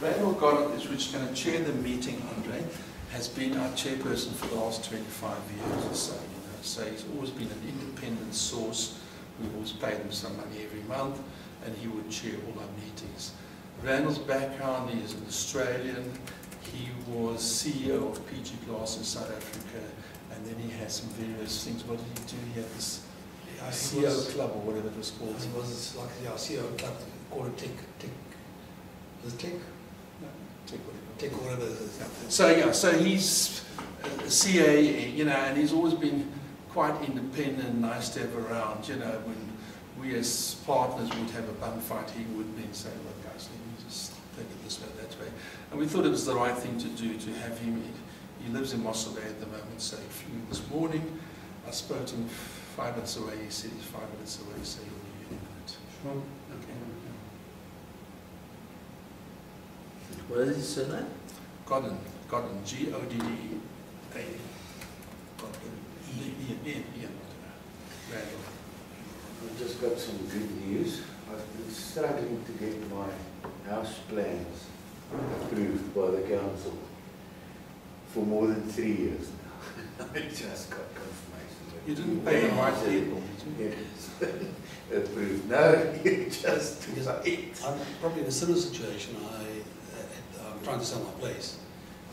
Randall Goddard is which is going to chair the meeting, Andre, has been our chairperson for the last 25 years or so. So he's always been an independent source. We always paid him some money every month, and he would chair all our meetings. Randall's background, he is an Australian. He was CEO of PG Glass in South Africa, and then he has some various things. What did he do? He had this CEO club or whatever it was called. It was like CEO club, called it Tech. Was it Tech? No, Tech or whatever it is. So yeah, so he's a CA, you know, and he's always been quite independent and nice to have around. You know, when we as partners would have a bun fight, he would then say, look guys, let me just take it this way, that way. And we thought it was the right thing to do, to have him. He lives in Mossel Bay at the moment, so he flew this morning. I spoke to him 5 minutes away. He said he's 5 minutes away, so he'll be here in a minute. Sure. Okay. What is his surname? Godden, G-O-D-D-A. Ian. Randall. I've just got some good news. I've been struggling to get my house plans approved by the council for more than 3 years now. I just got confirmation. You didn't pay the right people, did you? Yes. Approved. No, you just Because I'm probably in a similar situation. I'm trying to sell my place.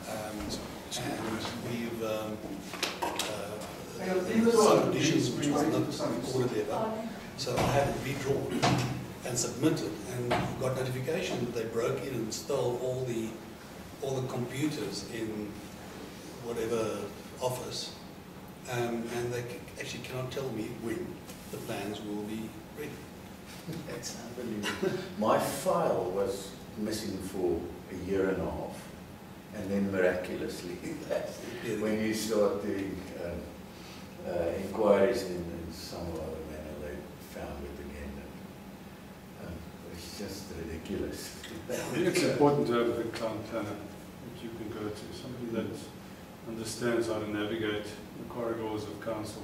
And we've some additions which was not recorded ever. So I had it redrawn and submitted, and got notification that they broke in and stole all the computers in whatever office, and they actually cannot tell me when the plans will be ready. That's unbelievable. My file was missing for a year and a half, and then miraculously, when you start doing inquiries in some other manner, they found it again. And, it's just ridiculous. I think it's important to have a client planner that you can go to, somebody that understands how to navigate the corridors of council.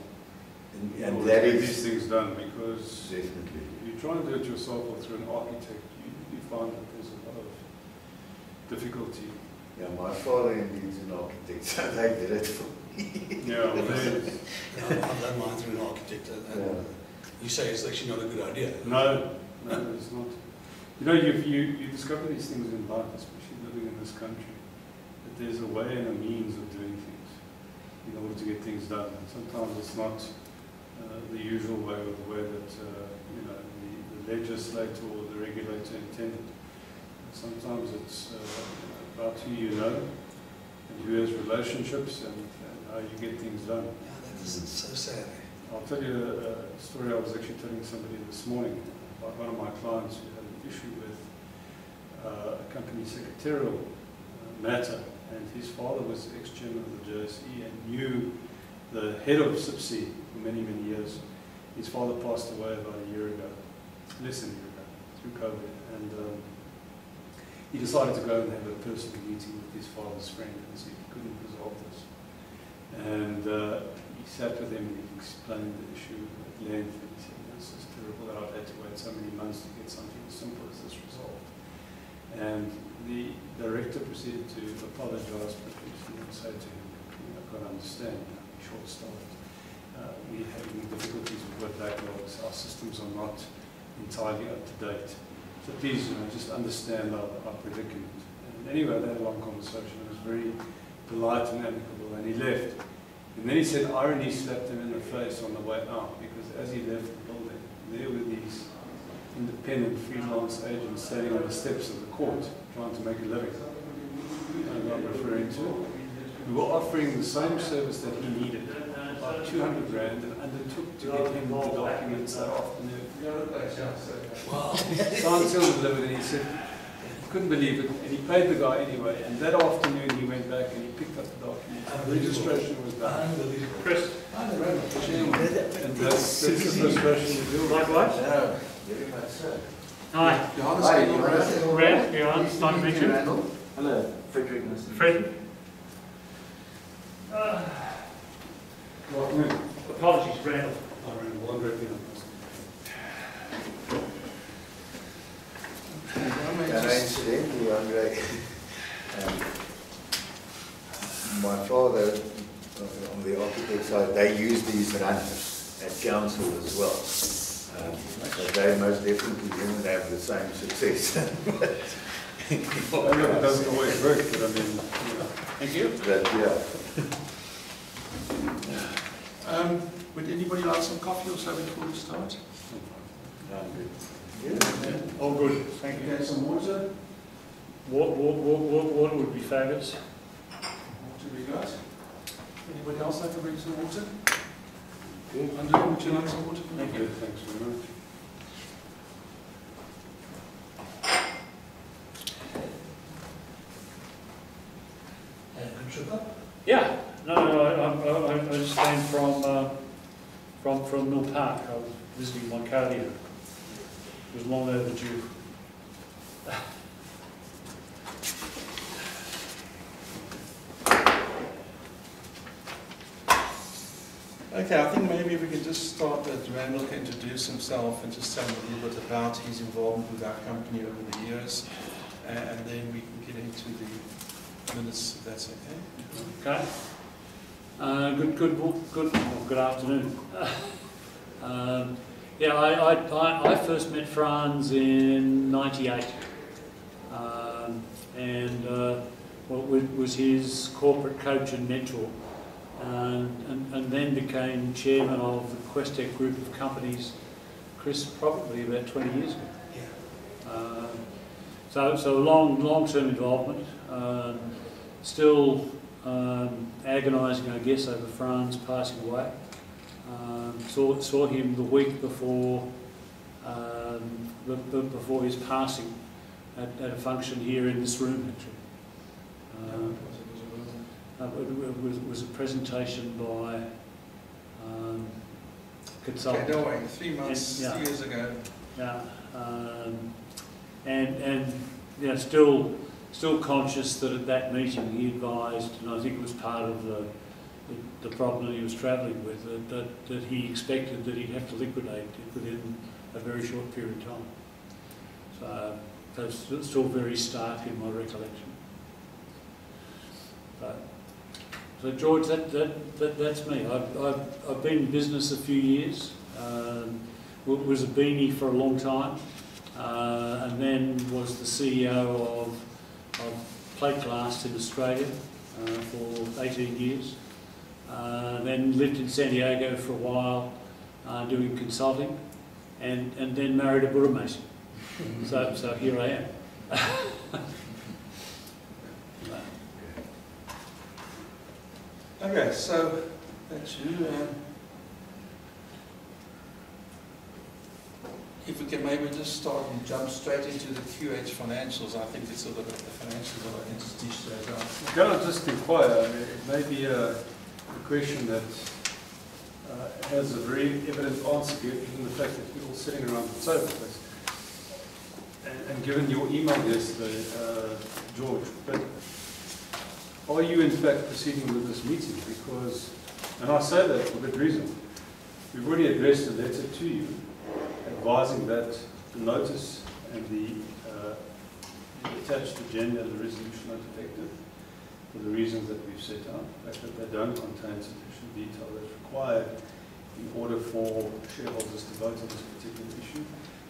And that get is these things done, because definitely. if you try and do it yourself or through an architect, you find that there's a lot of difficulty. Yeah, my father indeed is an architect, so they did it for me. Yeah, well, I've done mine through an architect, and you say it's actually not a good idea. no, it's not. You know, you discover these things in life, especially living in this country, that there's a way and a means of doing things in order to get things done. And sometimes it's not the usual way, or the way that you know, the legislator or the regulator intended. Sometimes it's about who you know and who has relationships and how you get things done. Yeah, that is so sad. I'll tell you a story I was actually telling somebody this morning about one of my clients who had an issue with a company secretarial matter, and his father was the ex-chairman of the JSE and knew the head of SIPC for many, many years. His father passed away about a year ago, less than a year ago, through COVID, and he decided to go and have a personal meeting with his father's friend and see if he couldn't resolve this. And he sat with him and he explained the issue at length. And he said, "This is terrible that I've had to wait so many months to get something as simple as this resolved." And the director proceeded to apologize profusely and say to him, "I've got to understand, we're short-staffed. We're having difficulties with backlogs. Our systems are not entirely up to date. So please, just understand our predicament." And anyway, they had a long conversation. It was very polite and amicable, and he left. And then he said irony slapped him in the face on the way out, because as he left the building, there were these independent freelance agents standing on the steps of the court trying to make a living. You know what I'm referring to? Who were offering the same service that he needed, about 200 rand, and undertook to get him the documents that afternoon. Wow. Signed, sealed, and delivered, and he said he couldn't believe it, and he paid the guy anyway. And that afternoon he went back and he picked up the documents. The registration was done. Unbelievable. Chris. And that's the frustration you deal with. Likewise. No, very much so. Hi. Johannes, Hi, can you Johannes. Brad, Johan, nice to meet you. Randall. Hello, Frederick. Nice to meet Fred. you. Good afternoon. Apologies, Randall. I ran one great deal. Can I incidentally, Andre, my father, on the architect side, they use these runners at council as well. But they most definitely didn't have the same success. I know it doesn't always work, but I mean, you know. Thank you. But yeah. Would anybody like some coffee or so before we start? Yeah. All good, thank you. Okay, some water. Water would be fabulous. Water we got. Anybody else like to bring some water? Good. Andrew, would you like some water? Thank you. Thanks very much. Good sugar? Yeah, no, I just came from Mill Park. I was visiting my cardio. It was long overdue. Okay, I think maybe we can just start that Randall can introduce himself and just tell him a little bit about his involvement with our company over the years, and then we can get into the minutes, if that's okay. Okay. Good afternoon. Yeah, I first met Franz in '98, and was his corporate coach and mentor, and then became chairman of the Questek group of companies, Chris, probably about 20 years ago. Yeah. So long-term involvement. Still agonising, I guess, over Franz passing away. Saw him the week before before his passing at a function here in this room, actually. It was a presentation by consultant. Okay, don't worry, 3 months, And, yeah. 3 years ago. Yeah, and you know, still conscious that at that meeting he advised, and I think it was part of the problem that he was travelling with, that he expected that he'd have to liquidate it within a very short period of time. So that's still very stark in my recollection. So George, that's me. I've been in business a few years. Was a beanie for a long time, and then was the CEO of Plate Glass in Australia for 18 years. Then lived in San Diego for a while doing consulting, and then married a Burmese. So here I am. Okay, so that's you. If we can maybe just start and jump straight into the QH financials, I think it's a look at the financials that I can just dish those out. Can I just inquire? I mean, it may be a question that has a very evident answer given the fact that we're all sitting around the table. And given your email yesterday, George, but are you in fact proceeding with this meeting? Because, and I say that for good reason, we've already addressed a letter to you advising that the notice and the attached agenda and the resolution are defective for the reasons that we've set out, the fact that they don't contain sufficient detail that's required in order for shareholders to vote on this particular issue.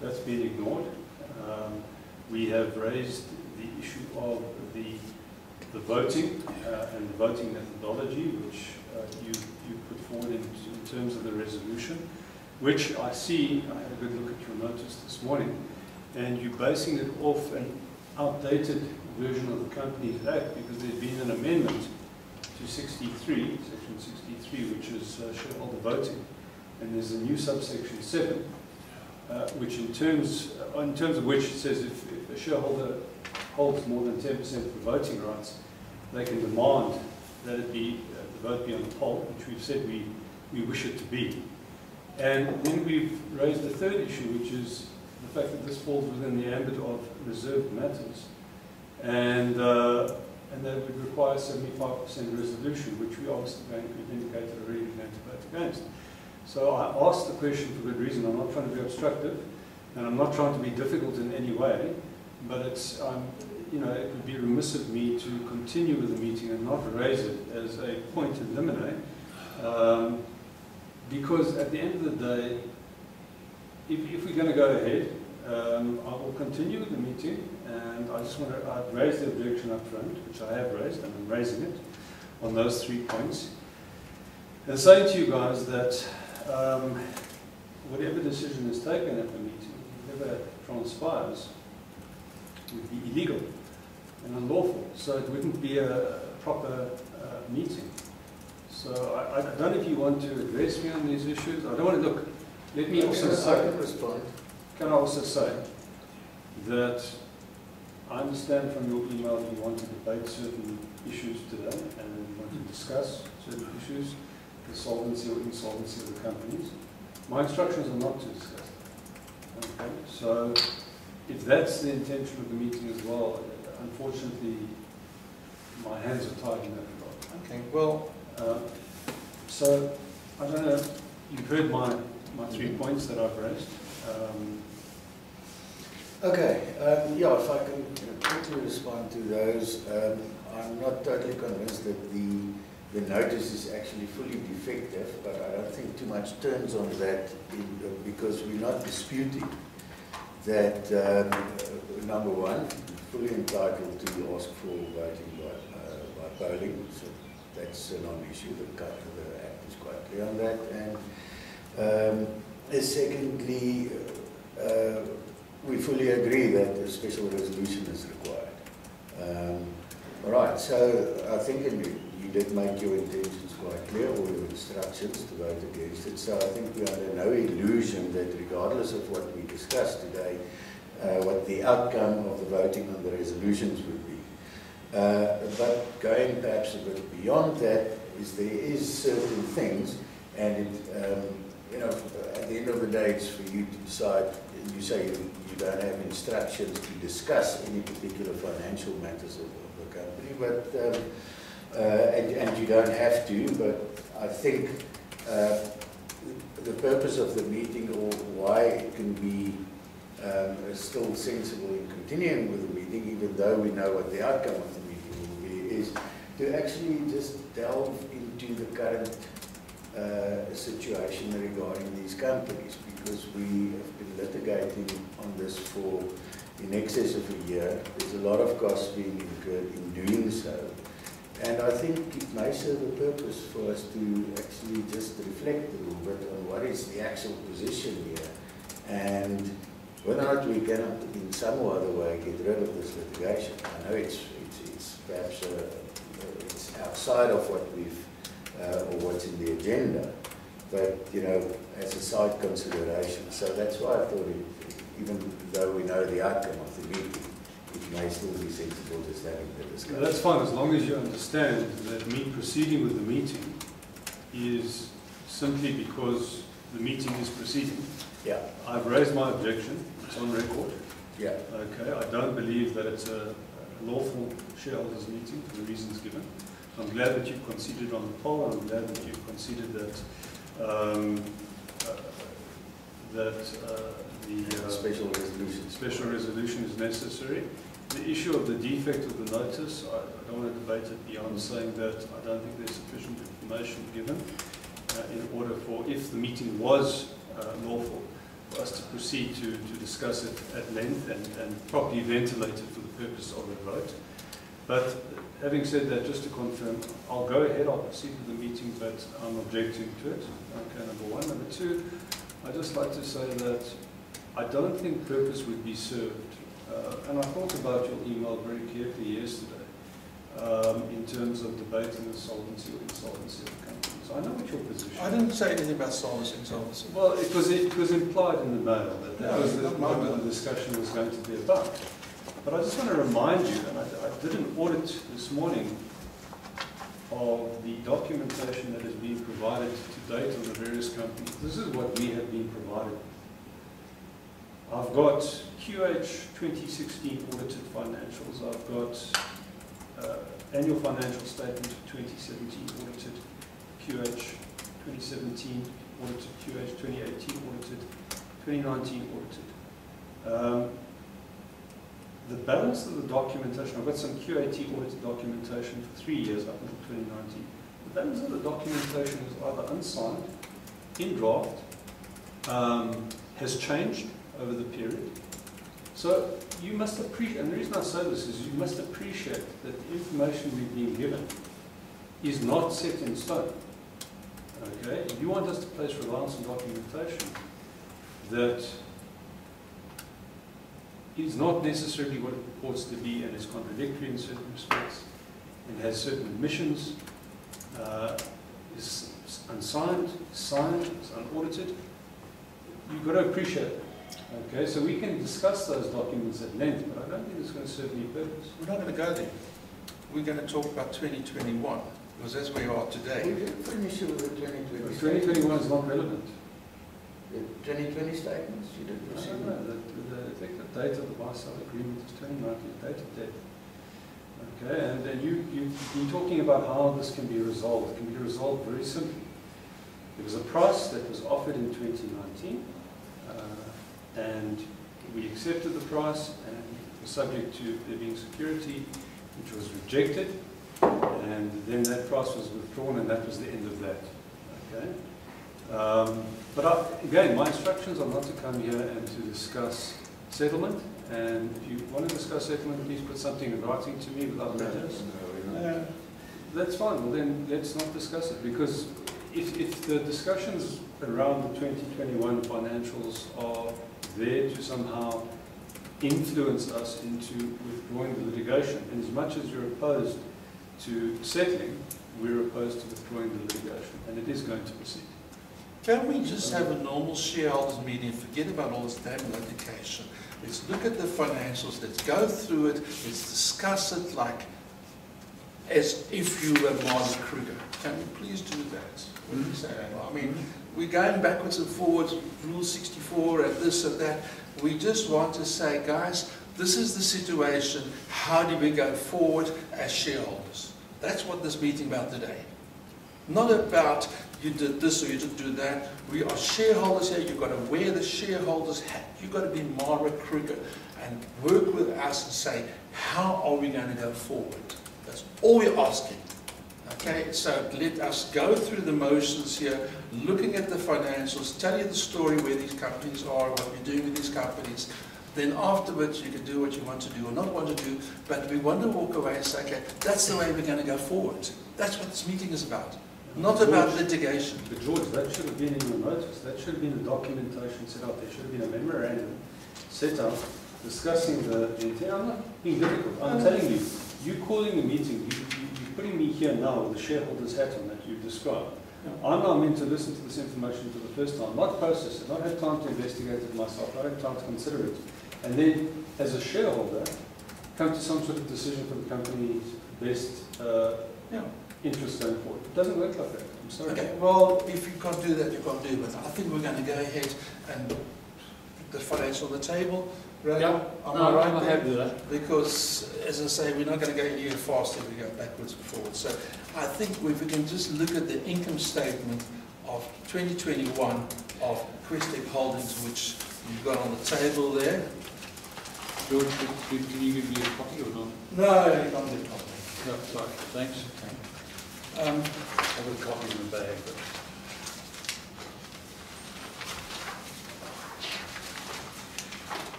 That's been ignored. We have raised the issue of the voting and the voting methodology, which you put forward in terms of the resolution, which I see, I had a good look at your notice this morning, and you're basing it off an outdated version of the Companies Act because there's been an amendment to 63, section 63, which is shareholder voting, and there's a new subsection 7, which in terms of which it says if a shareholder holds more than 10% of the voting rights, they can demand that it be the vote be on the poll, which we've said we wish it to be. And then we've raised a third issue, which is the fact that this falls within the ambit of reserved matters, and that would require 75% resolution, which we obviously going to indicate that already we're going to vote against. So I asked the question for good reason. I'm not trying to be obstructive, and I'm not trying to be difficult in any way, but it's, you know, it would be remiss of me to continue with the meeting and not raise it as a point in limine, because at the end of the day, if we're going to go ahead, I will continue with the meeting, and I just want to, I've raised the objection up front, which I have raised, and I'm raising it on those 3 points, and saying to you guys that whatever decision is taken at the meeting, whatever transpires, would be illegal and unlawful, so it wouldn't be a proper meeting. So I don't know if you want to address me on these issues. I don't want to look. Let me also say. Can I also say that I understand from your email that you want to debate certain issues today and you want to discuss certain issues, the solvency or insolvency of the companies. My instructions are not to discuss that. Okay? So if that's the intention of the meeting as well, unfortunately, my hands are tied in that regard. Okay, well, so I don't know, you've heard my 3 points that I've raised. Okay, yeah, if I can quickly respond to those, I'm not totally convinced that the notice is actually fully defective, but I don't think too much turns on that because we're not disputing that, number one, fully entitled to ask for voting by polling, so that's a non-issue. The Act is quite clear on that. And secondly, we fully agree that a special resolution is required. All right, so I think you did make your intentions quite clear, or your instructions to vote against it. So I think we're under no illusion that regardless of what we discussed today, what the outcome of the voting on the resolutions would be. But going perhaps a bit beyond that, there is certain things, and you know, at the end of the day, it's for you to decide. You say you don't have instructions to discuss any particular financial matters of the company, but and you don't have to. But I think the purpose of the meeting, or why it can be still sensible in continuing with the meeting, even though we know what the outcome of the meeting will be, is to actually just delve into the current situation regarding these companies, because we have been litigating on this for in excess of a year. There's a lot of costs being incurred in doing so, and I think it may serve a purpose for us to actually just reflect a little bit on what is the actual position here, and whether or not we cannot in some or other way get rid of this litigation. I know it's perhaps it's outside of what we've or what's in the agenda, but you know, as a side consideration. So that's why I thought, even though we know the outcome of the meeting, it may still be sensible just having the discussion. That's fine, as long as you understand that me proceeding with the meeting is simply because the meeting is proceeding. Yeah. I've raised my objection. It's on record. Yeah. Okay. I don't believe that it's a lawful shareholders meeting for the reasons given. I'm glad that you've conceded on the poll. I'm glad that you've conceded that the special resolution is necessary. The issue of the defect of the notice, I don't want to debate it beyond saying that I don't think there's sufficient information given in order for, if the meeting was lawful, for us to proceed to discuss it at length and properly ventilate it for the purpose of a vote. But having said that, just to confirm, I'll go ahead, I'll proceed with the meeting, but I'm objecting to it. Okay, number one. Number two, I'd just like to say that I don't think purpose would be served. And I thought about your email very carefully yesterday in terms of debating the solvency or insolvency of the companies. I know what your position is. I didn't say anything about solvency and insolvency. Well, it was implied in the mail that was what the discussion was going to be about. But I just want to remind you, and I did an audit this morning of the documentation that has been provided to date on the various companies. This is what we have been provided. I've got QH 2016 audited financials. I've got annual financial statement of 2017 audited, QH 2017 audited, QH 2018 audited, 2019 audited. The balance of the documentation, I've got some QAT audit documentation for 3 years up until 2019. The balance of the documentation is either unsigned, in draft, has changed over the period. So you must appreciate, and the reason I say this is you must appreciate that the information we've been given is not set in stone. Okay? You want us to place reliance on documentation that is not necessarily what it purports to be and is contradictory in certain respects and has certain omissions, is unsigned, signed, is unaudited. You've got to appreciate it. Okay, so we can discuss those documents at length, but I don't think it's going to serve any purpose. We're not going to go there. We're going to talk about 2021, because that's where we are today. We didn't finish it with the 2020. 2021 is not relevant. The 2020 statements, you didn't receive No, the effective date of the buy-sell agreement is 2019, date of death. Okay, and then you've been talking about how this can be resolved. It can be resolved very simply. There was a price that was offered in 2019, and we accepted the price, and it was subject to there being security, which was rejected, and then that price was withdrawn, and that was the end of that. Okay. Again, my instructions are not to come here and to discuss settlement, and if you want to discuss settlement, please put something in writing to me without letters. That's fine, well then let's not discuss it, because if the discussions around the 2021 financials are there to somehow influence us into withdrawing the litigation, and as much as you're opposed to settling, we're opposed to withdrawing the litigation, and it is going to proceed. Can we just have a normal shareholders meeting, forget about all this damn litigation? Let's look at the financials, let's go through it, let's discuss it like as if you were Martin Kruger. Can we please do that? What do you say? I mean, we're going backwards and forwards, Rule 64 and this and that. We just want to say, guys, this is the situation. How do we go forward as shareholders? That's what this meeting about today. Not about you did this or you didn't do that. We are shareholders here. You've got to wear the shareholders hat. You've got to be Mara Kruger and work with us and say, how are we going to go forward? That's all we're asking. Okay, so let us go through the motions here, looking at the financials, tell you the story where these companies are, what we're doing with these companies. Then afterwards you can do what you want to do or not want to do, but we want to walk away and say, okay, that's the way we're going to go forward. That's what this meeting is about. Not about litigation. But George, that should have been in your notice. That should have been the documentation set out. There should have been a memorandum set out discussing the intent. I'm not being difficult. I'm telling you, you calling the meeting, you're putting me here now with the shareholders' hat on that you've described. I'm now meant to listen to this information for the first time, not process it, not have time to investigate it myself, not have time to consider it. And then, as a shareholder, come to some sort of decision for the company's best interest going forward. It doesn't work like that. I'm sorry. Okay, well, if you can't do that, you can't do it. But I think we're going to go ahead and put the financial on the table. Right? Yeah, I'm happy with that. Because, as I say, we're not going to go any faster if we go backwards and forwards. So I think if we can just look at the income statement of 2021 of Questek Holdings, which you've got on the table there. George, can you give me a copy or not? No, you can't get a copy. No, sorry, thanks. Okay. I've got a copy in the bag.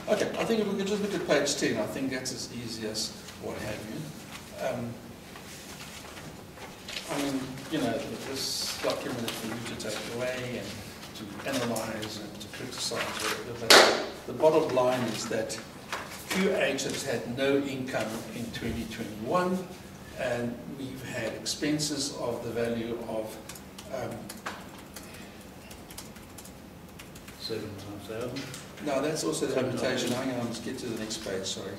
But okay, I think if we could just look at page 10, I think that's as easy as what have you. I mean, you know, this document is for you to take away and to analyze and to criticize, whatever, but the bottom line is that QH has had no income in 2021, and we've had expenses of the value of 7,000. no, that's also the habitation. Hang on, let's get to the next page, sorry.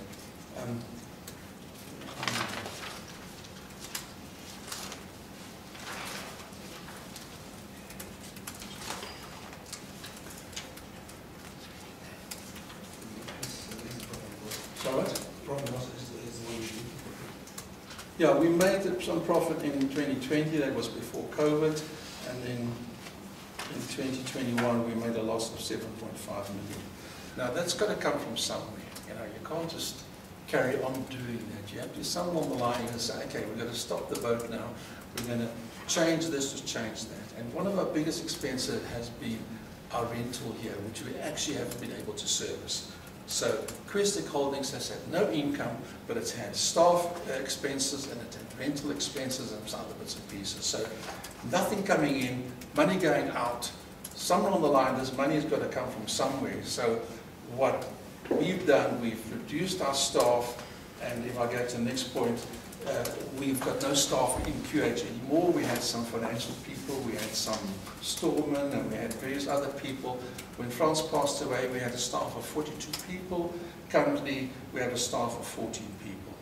Sorry, what? Profit loss is the one you do. Yeah, we made some profit in 2020, that was before COVID, and then in 2021 we made a loss of 7.5 million. Now that's got to come from somewhere. You know, you can't just carry on doing that. You have to somewhere on the line and say, okay, we're going to stop the boat now. We're going to change this to change that. And one of our biggest expenses has been our rental here, which we actually haven't been able to service. So Questek Holdings has had no income, but it's had staff expenses and it had rental expenses and some other bits and pieces. So nothing coming in, money going out. Somewhere on the line, this money has got to come from somewhere. So what we've done, we've reduced our staff, and if I go to the next point, we've got no staff in QH anymore. We had some financial people, we had some storemen, and we had various other people. When Frans passed away, we had a staff of 42 people. Currently, we have a staff of 14 people.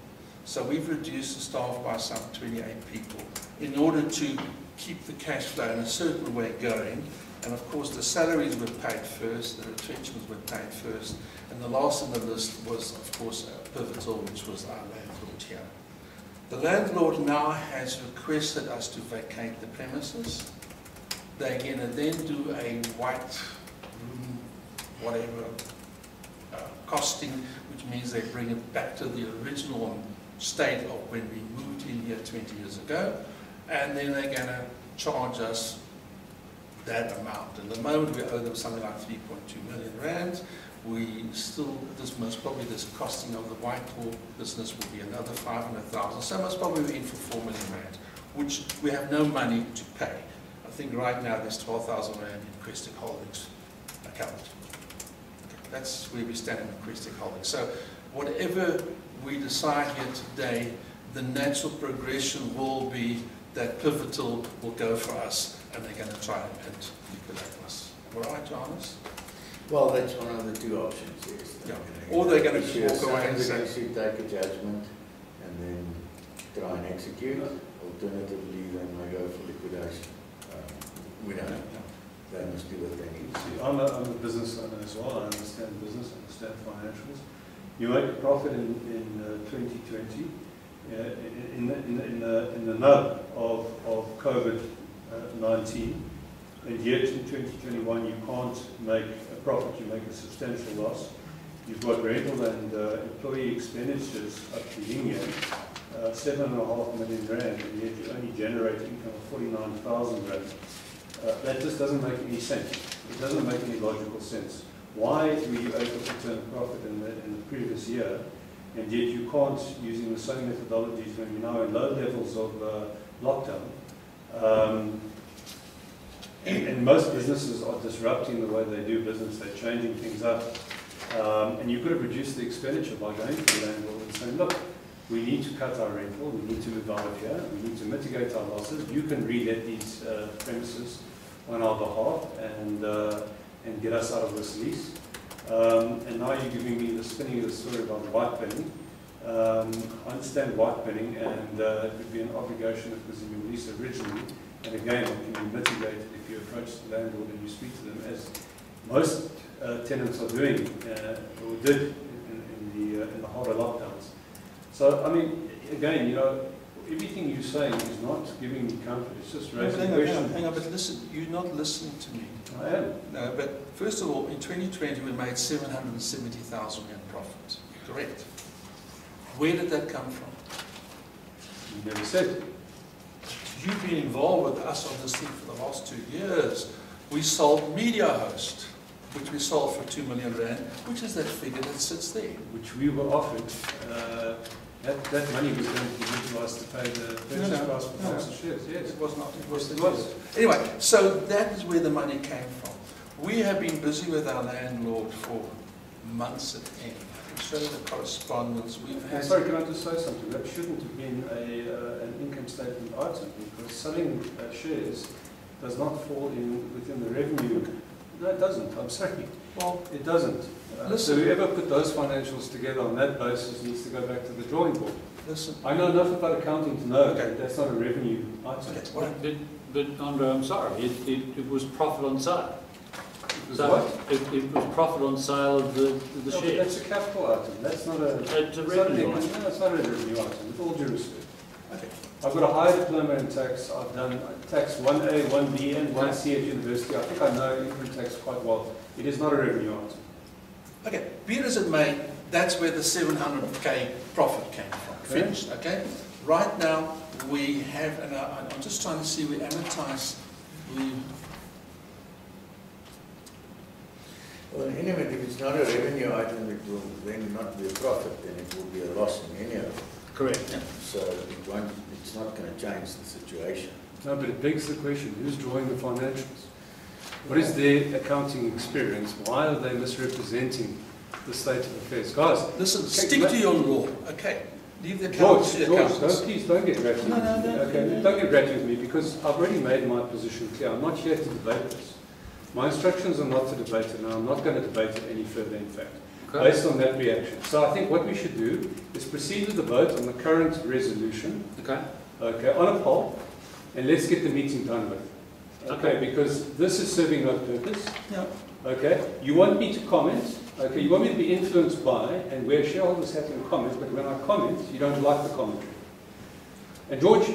So we've reduced the staff by some 28 people in order to keep the cash flow in a certain way going. And of course, the salaries were paid first, the retrenchments were paid first, and the last on the list was, of course, Pivotal, which was our landlord here. The landlord now has requested us to vacate the premises. They're going to then do a white room, whatever, costing, which means they bring it back to the original state of when we moved in here 20 years ago, and then they're going to charge us that amount. At the moment we owe them something like 3.2 million rand. We still, probably this costing of the Whitehall business will be another 500,000. So most probably we're in for 4 million rand, which we have no money to pay. I think right now there's 12,000 rand in Questek Holdings account. Okay, that's where we stand in Questek Holdings. So whatever we decide here today, the natural progression will be that Pivotal will go for us, and they're going to try and liquidate us. All right, Johannes? Well, that's one of the two options, yes. Yeah. Or they're going to walk away and say, take a judgment and then try and execute. Alternatively, they may go for liquidation. We don't know. They must do what they need to do. I'm a business owner as well. I understand business, I understand financials. You make a profit in 2020 in the nub of COVID-19. And yet in 2021 you can't make a profit, you make a substantial loss. You've got rental and employee expenditures up to India, 7.5 million rand, and yet you only generate income of 49,000 rand. That just doesn't make any sense. It doesn't make any logical sense. Why were you able to turn a profit in the previous year, and yet you can't, using the same methodologies when you're now in low levels of lockdown? And most businesses are disrupting the way they do business. They're changing things up. And you could have reduced the expenditure by going to the landlord and saying, look, we need to cut our rental, we need to move out of here, we need to mitigate our losses. You can re-let these premises on our behalf and get us out of this lease. And now you're giving me the spinning of the story about white binning. I understand white binning, and it would be an obligation that was in your lease originally. And again, it can be mitigated if you approach the landlord and you speak to them, as most tenants are doing, or did in the harder lockdowns. So, I mean, again, you know, everything you're saying is not giving me comfort, it's just raising questions. Hang on, but listen, you're not listening to me. I am. No, but first of all, in 2020 we made 770,000 rand profit, correct? Where did that come from? You never said. You've been involved with us on this thing for the last 2 years. We sold Media Host, which we sold for 2 million rand, which is that figure that sits there. Which we were offered. That money was going to be utilised to pay the purchase price for Fox's shares. Yes, it was not. It was. Anyway, so that is where the money came from. We have been busy with our landlord for months at end. I can show you the correspondence we've had. Sorry, can I just say something? That shouldn't have been an income statement item, because selling shares does not fall within the revenue. No, it doesn't. I'm sorry. Well, it doesn't. So whoever put those financials together on that basis needs to go back to the drawing board. Listen, I know enough about accounting to know that that's not a revenue item. okay. But Andre, I'm sorry, it was profit on sale. It was So what? it was profit on sale of the No, but shares. that's a capital item. That's not a. It's a revenue item. No, it's not a revenue item. With all due respect. Okay. I've got a higher diploma in tax. I've done tax 1A, 1B, and 1C at university. I think I know income tax quite well. It is not a revenue item. Okay, be it as it may, that's where the 700k profit came from. Finished, okay? Right now, we have, and I'm just trying to see, we amortize, Well, in any event, if it's not a revenue item, it will then not be a profit, then it will be a loss in any event. Correct. Yeah. So it's not going to change the situation. No, but it begs the question, who's drawing the financials? What is their accounting experience? Why are they misrepresenting the state of affairs? Guys, listen, stick to your law, okay? Leave the accountants to the accountants. Please don't get ratty with me. No. Okay, don't get ratty with me because I've already made my position clear. I'm not here to debate this. My instructions are not to debate it, and I'm not going to debate it any further, in fact, based on that reaction. So I think what we should do is proceed with the vote on the current resolution, okay, on a poll, and let's get the meeting done with. Okay, because this is serving no purpose. Yeah. Okay, you want me to comment. Okay, you want me to be influenced by and where shareholders have to comment, but when I comment, you don't like the commentary. And George,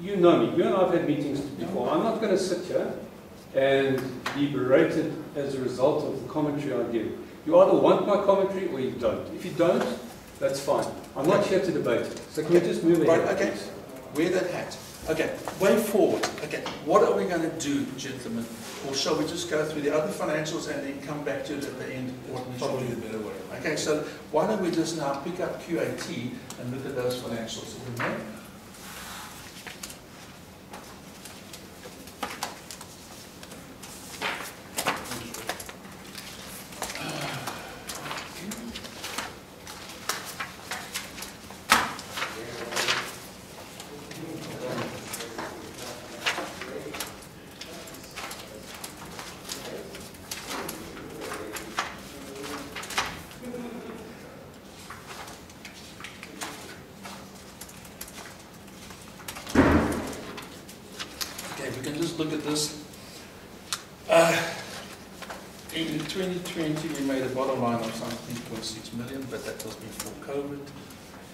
you know me. You and I have had meetings before. I'm not going to sit here and be berated as a result of the commentary I give. You either want my commentary or you don't. If you don't, that's fine. I'm not here to debate it. So can we just move ahead? Right, okay. Please? Wear that hat. Okay, way forward. Okay, what are we going to do, gentlemen? Or shall we just go through the other financials and then come back to it at the end? Probably the better way. Okay, so why don't we just now pick up QAT and look at those financials? Okay? We can just look at this. In 2020, we made a bottom line of some 3.6 million, but that was before COVID,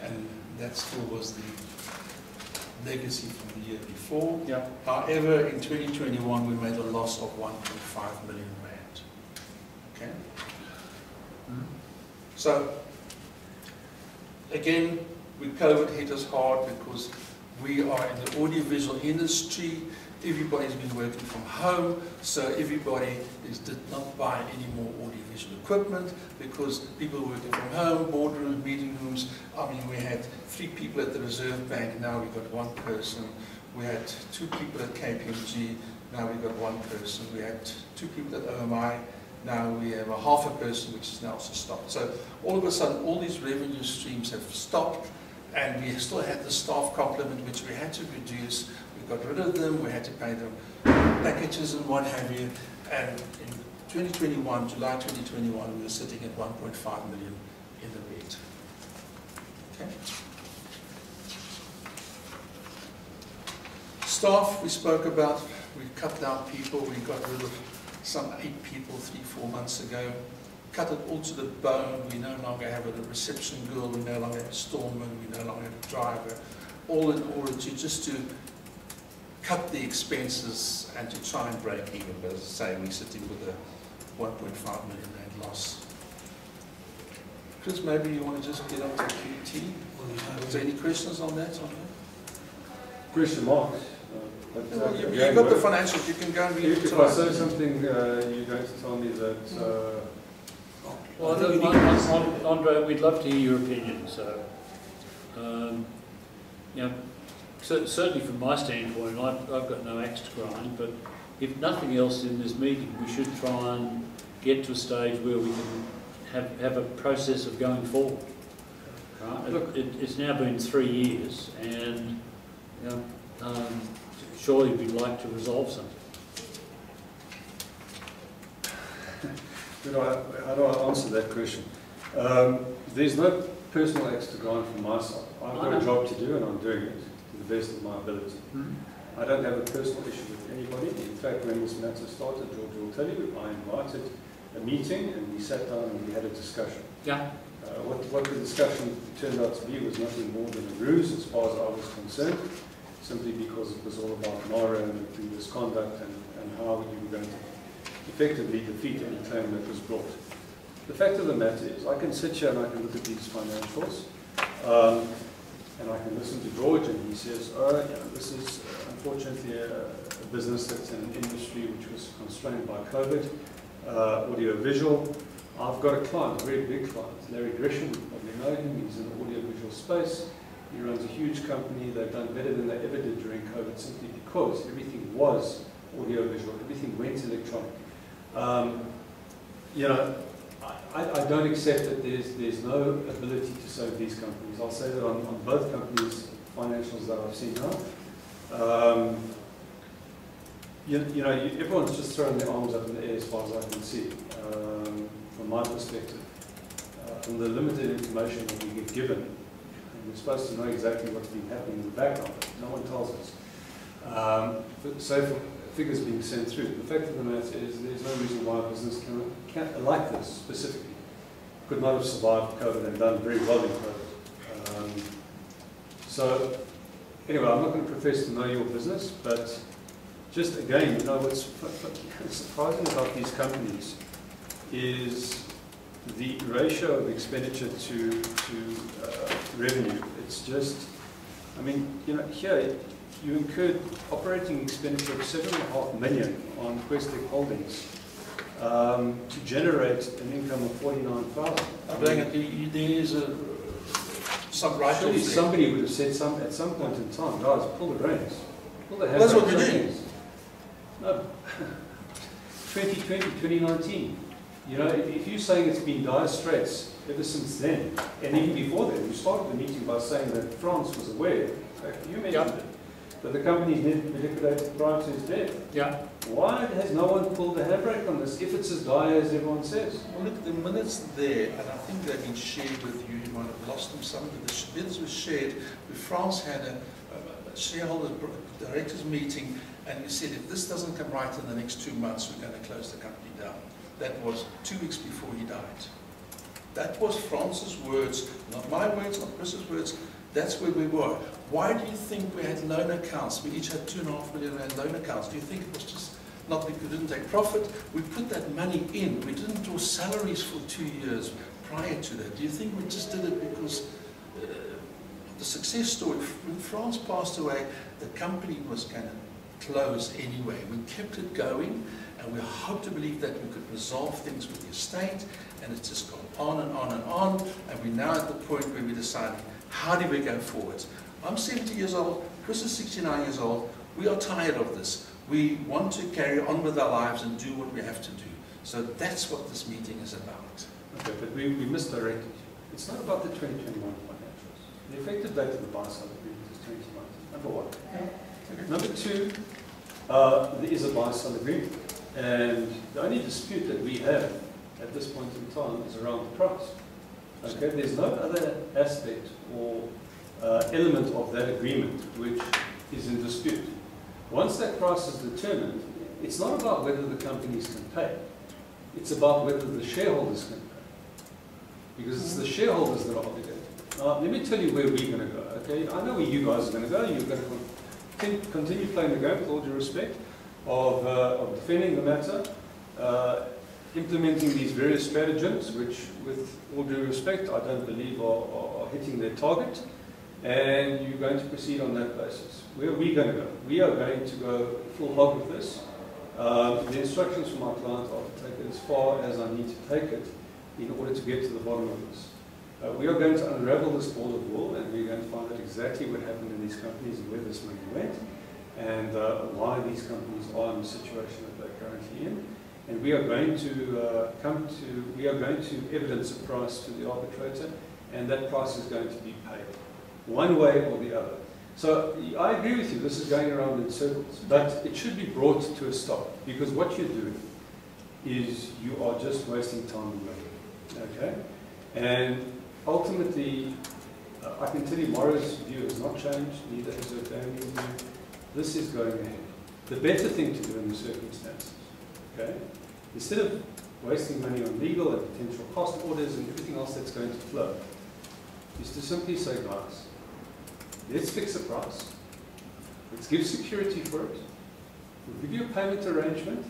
and that still was the legacy from the year before. Yeah. However, in 2021, we made a loss of 1.5 million rand. Okay. So, again, with COVID hit us hard because we are in the audiovisual industry. Everybody's been working from home, so everybody did not buy any more audiovisual equipment because people were working from home, boardrooms, meeting rooms. I mean, we had 3 people at the Reserve Bank, now we've got 1 person. We had 2 people at KPMG, now we've got 1 person. We had 2 people at OMI, now we have a half a person, which is now also stopped. So all of a sudden, all these revenue streams have stopped, and we still had the staff complement, which we had to reduce. We got rid of them, we had to pay them packages and what have you. And in 2021, July 2021, we were sitting at 1.5 million in the red. Okay. Staff, we spoke about, we cut down people, we got rid of some 8 people 3-4 months ago. Cut it all to the bone. We no longer have a reception girl, we no longer have a storeman, we no longer have a driver. All in order to just to cut the expenses and to try and break even. But as I say, we're sitting with a 1.5 million rand loss. Chris, maybe you want to just get on to QT? Is there any questions on that? Question marks. You've got the financials, you can go and read it. If I say something, you're going to tell me that... Well, Andre, we'd love to hear your opinion. So, you know, certainly from my standpoint, I've got no axe to grind, but if nothing else in this meeting, we should try and get to a stage where we can have a process of going forward. Right? Look, it's now been 3 years, and you know, surely we'd like to resolve something. How do I answer that question? There's no personal axe to grind from my side. I've got a job to do, and I'm doing it to the best of my ability. I don't have a personal issue with anybody. In fact, when this matter started, George will tell you, I invited a meeting, and we sat down and we had a discussion. Yeah. What the discussion turned out to be was nothing more than a ruse as far as I was concerned. simply because it was all about Mara and the previous conduct and how you were going to effectively defeat any claim that was brought. The fact of the matter is, I can sit here and I can look at these financials, and I can listen to George, and he says, oh, you know, this is unfortunately a business that's in an industry which was constrained by COVID, audio-visual. I've got a client, a very big client, Larry Gresham, you probably know him, he's in the audio-visual space. He runs a huge company. They've done better than they ever did during COVID simply because everything was audio-visual, everything went electronic. You know, I don't accept that there's no ability to save these companies. I'll say that on both companies' financials that I've seen now. You know, everyone's just throwing their arms up in the air as far as I can see, from my perspective. From the limited information that we get given, and we're supposed to know exactly what's been happening in the background, but no one tells us. So for figures being sent through, the fact of the matter is there's no reason why a business like this specifically could not have survived COVID and done very well in COVID. So anyway, I'm not going to profess to know your business, but just again, you know, what's surprising about these companies is the ratio of expenditure to revenue. It's just, I mean, you know, here you incurred operating expenditure of 7.5 million on Questek Holdings to generate an income of 49,000. There is some write-offs. Surely somebody would have said at some point in time, guys, pull the reins. Pull the handbrake. That's what we're doing. No. 2020, 2019. You know, if you're saying it's been dire straits ever since then, and even before then, you started the meeting by saying that France was aware, you mentioned it, that the company's been liquidated prior to his death. Yeah. Why has no one pulled the handbrake on this if it's as dire as everyone says? Well, look, the minutes there, and I think they've been shared with you, you might have lost them, some of the minutes were shared, where France had a shareholders directors meeting, and we said, if this doesn't come right in the next 2 months, we're going to close the company down. That was 2 weeks before he died. That was France's words, not my words, not Chris's words. That's where we were. Why do you think we had loan accounts? We each had 2.5 million rand loan accounts. Do you think it was just not that we didn't take profit? We put that money in. We didn't draw salaries for 2 years prior to that. Do you think we just did it because the success story, when France passed away, the company was going to close anyway. We kept it going, and we hope to believe that we could resolve things with the estate, and it's just gone on and on and on, and we're now at the point where we're deciding, how do we go forward? I'm 70 years old, Chris is 69 years old, we are tired of this. We want to carry on with our lives and do what we have to do. So that's what this meeting is about. Okay, but we misdirected you. It's not about the 2021 financials. The effective date of the buy-sell agreement is 2020, number one. Okay. Number two, there is a buy-sell agreement. And the only dispute that we have at this point in time is around the price. Okay, there's no other aspect or element of that agreement which is in dispute. Once that price is determined, it's not about whether the companies can pay. It's about whether the shareholders can pay. Because it's the shareholders that are obligated. Now, let me tell you where we're going to go. Okay, I know where you guys are going to go. You're going to continue playing the game with all due respect of defending the matter, implementing these various stratagems, which, with all due respect, I don't believe are hitting their target, and you're going to proceed on that basis. Where are we going to go? We are going to go full hog with this. The instructions from our client are to take it as far as I need to take it in order to get to the bottom of this. We are going to unravel this ball of wool, and we're going to find out exactly what happened in these companies and where this money went, and why these companies are in the situation that they're currently in. And we are going to evidence a price to the arbitrator, and that price is going to be paid, one way or the other. So I agree with you, this is going around in circles, but it should be brought to a stop, because what you're doing is you are just wasting time and money, okay? And ultimately, I can tell you Morris' view has not changed, neither has her family's view. This is going ahead. The better thing to do in the circumstances, okay? Instead of wasting money on legal and potential cost orders and everything else that's going to flow, is to simply say, guys, let's fix a price. Let's give security for it. We'll give you a payment arrangement,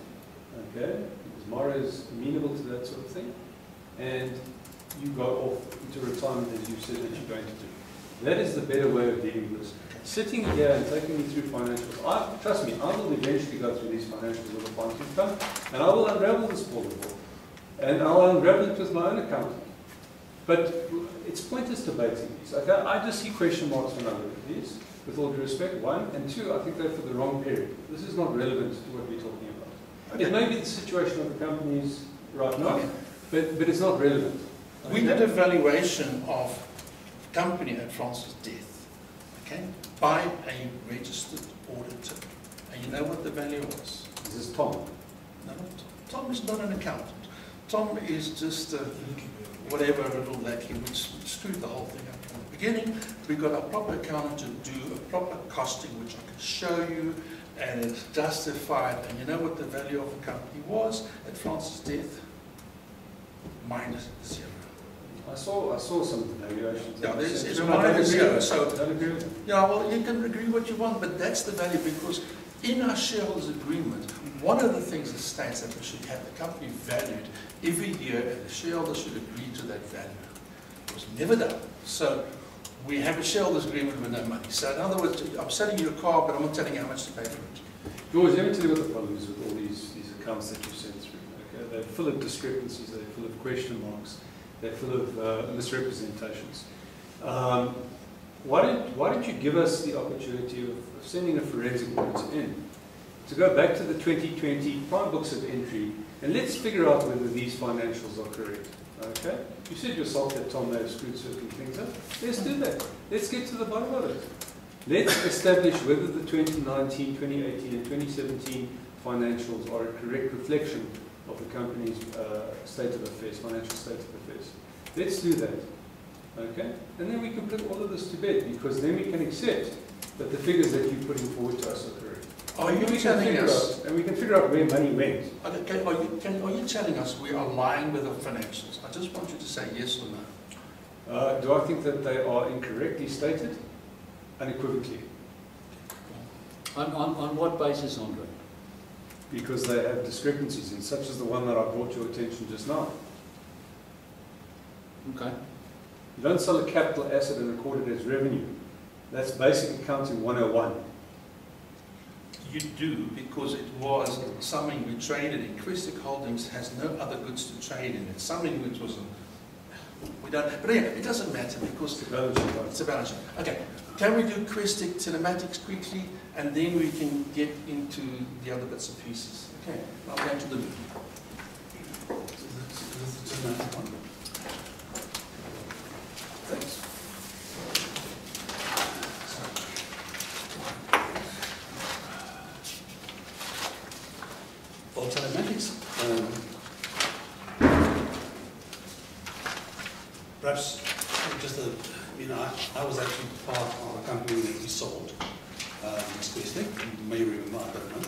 okay, because Mara is amenable to that sort of thing, and you go off into retirement as you said that you're going to do. That is the better way of dealing with this. Sitting here and taking me through financials, trust me, I will eventually go through these financials with a fine-tooth comb, and I will unravel this ball of wool. And I'll unravel it with my own accountant. But it's pointless debating these. Okay? I just see question marks when I look at these, with all due respect, one. And two, I think they're for the wrong period. This is not relevant to what we're talking about. Okay. It may be the situation of the companies right now, okay, but it's not relevant. Okay? We did a valuation of the company at Francis' death, okay, by a registered auditor. And you know what the value was? Is this Tom? No, not Tom. Tom is not an accountant. Tom is just whatever little lackey which screwed the whole thing up from the beginning. We got a proper accountant to do a proper costing, which I can show you, and it's justified. And you know what the value of the company was at Francis' death? -0. I saw some of the valuations. Yeah, it's -0. So, don't agree with it? yeah, well, you can agree what you want, but that's the value, because in our shareholders agreement, one of the things that states that we should have the company valued every year, and the shareholders should agree to that value. It was never done. So we have a shareholders agreement with no money. So in other words, I'm selling you a car, but I'm not telling you how much to pay for it. George, let me tell you what the problem is with all these accounts that you sent through. Okay? They're full of discrepancies, they're full of question marks, they're full of misrepresentations. Why don't you give us the opportunity of sending a forensic audit in to go back to the 2020 prime books of entry, and let's figure out whether these financials are correct. Okay? You said yourself that Tom may have screwed certain things up. Let's do that. Let's get to the bottom of it. Let's establish whether the 2019, 2018 and 2017 financials are a correct reflection of the company's state of affairs, financial state of affairs. Let's do that. Okay? And then we can put all of this to bed, because then we can accept that the figures that you're putting forward to us are correct. Are you telling us? And we can figure out where money went. Okay, are you telling us we are lying with the financials? I just want you to say yes or no. Do I think that they are incorrectly stated? Unequivocally. On what basis, Andre? Because they have discrepancies, and such as the one that I brought to your attention just now. Okay. You don't sell a capital asset and record it as revenue. That's basic accounting 101. You do, because it was something we traded in. Questek Holdings has no other goods to trade in. It's something which was we don't. But anyway, it doesn't matter, because it's a balance sheet. Okay, can we do Questek telematics quickly, and then we can get into the other bits and pieces? Okay, I'll go to the meeting. Thanks. Well, telematics, perhaps just I was actually part of a company that we sold, Questek, you may remember, I don't know,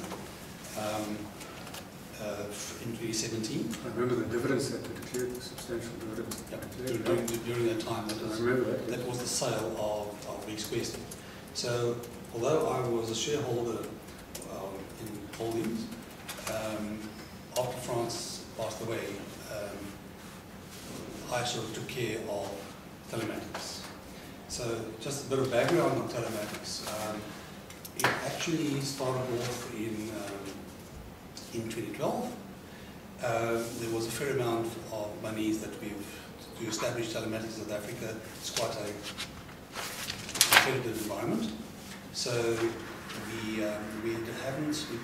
in 2017. I remember the dividends that were declared, the substantial dividends. Yeah, during that time, that was the sale of Questek. So, although I was a shareholder in Holdings, after France passed away, I sort of took care of telematics. So just a bit of background on telematics. It actually started off in 2012. There was a fair amount of monies that to establish telematics in South Africa. It's quite a competitive environment. So we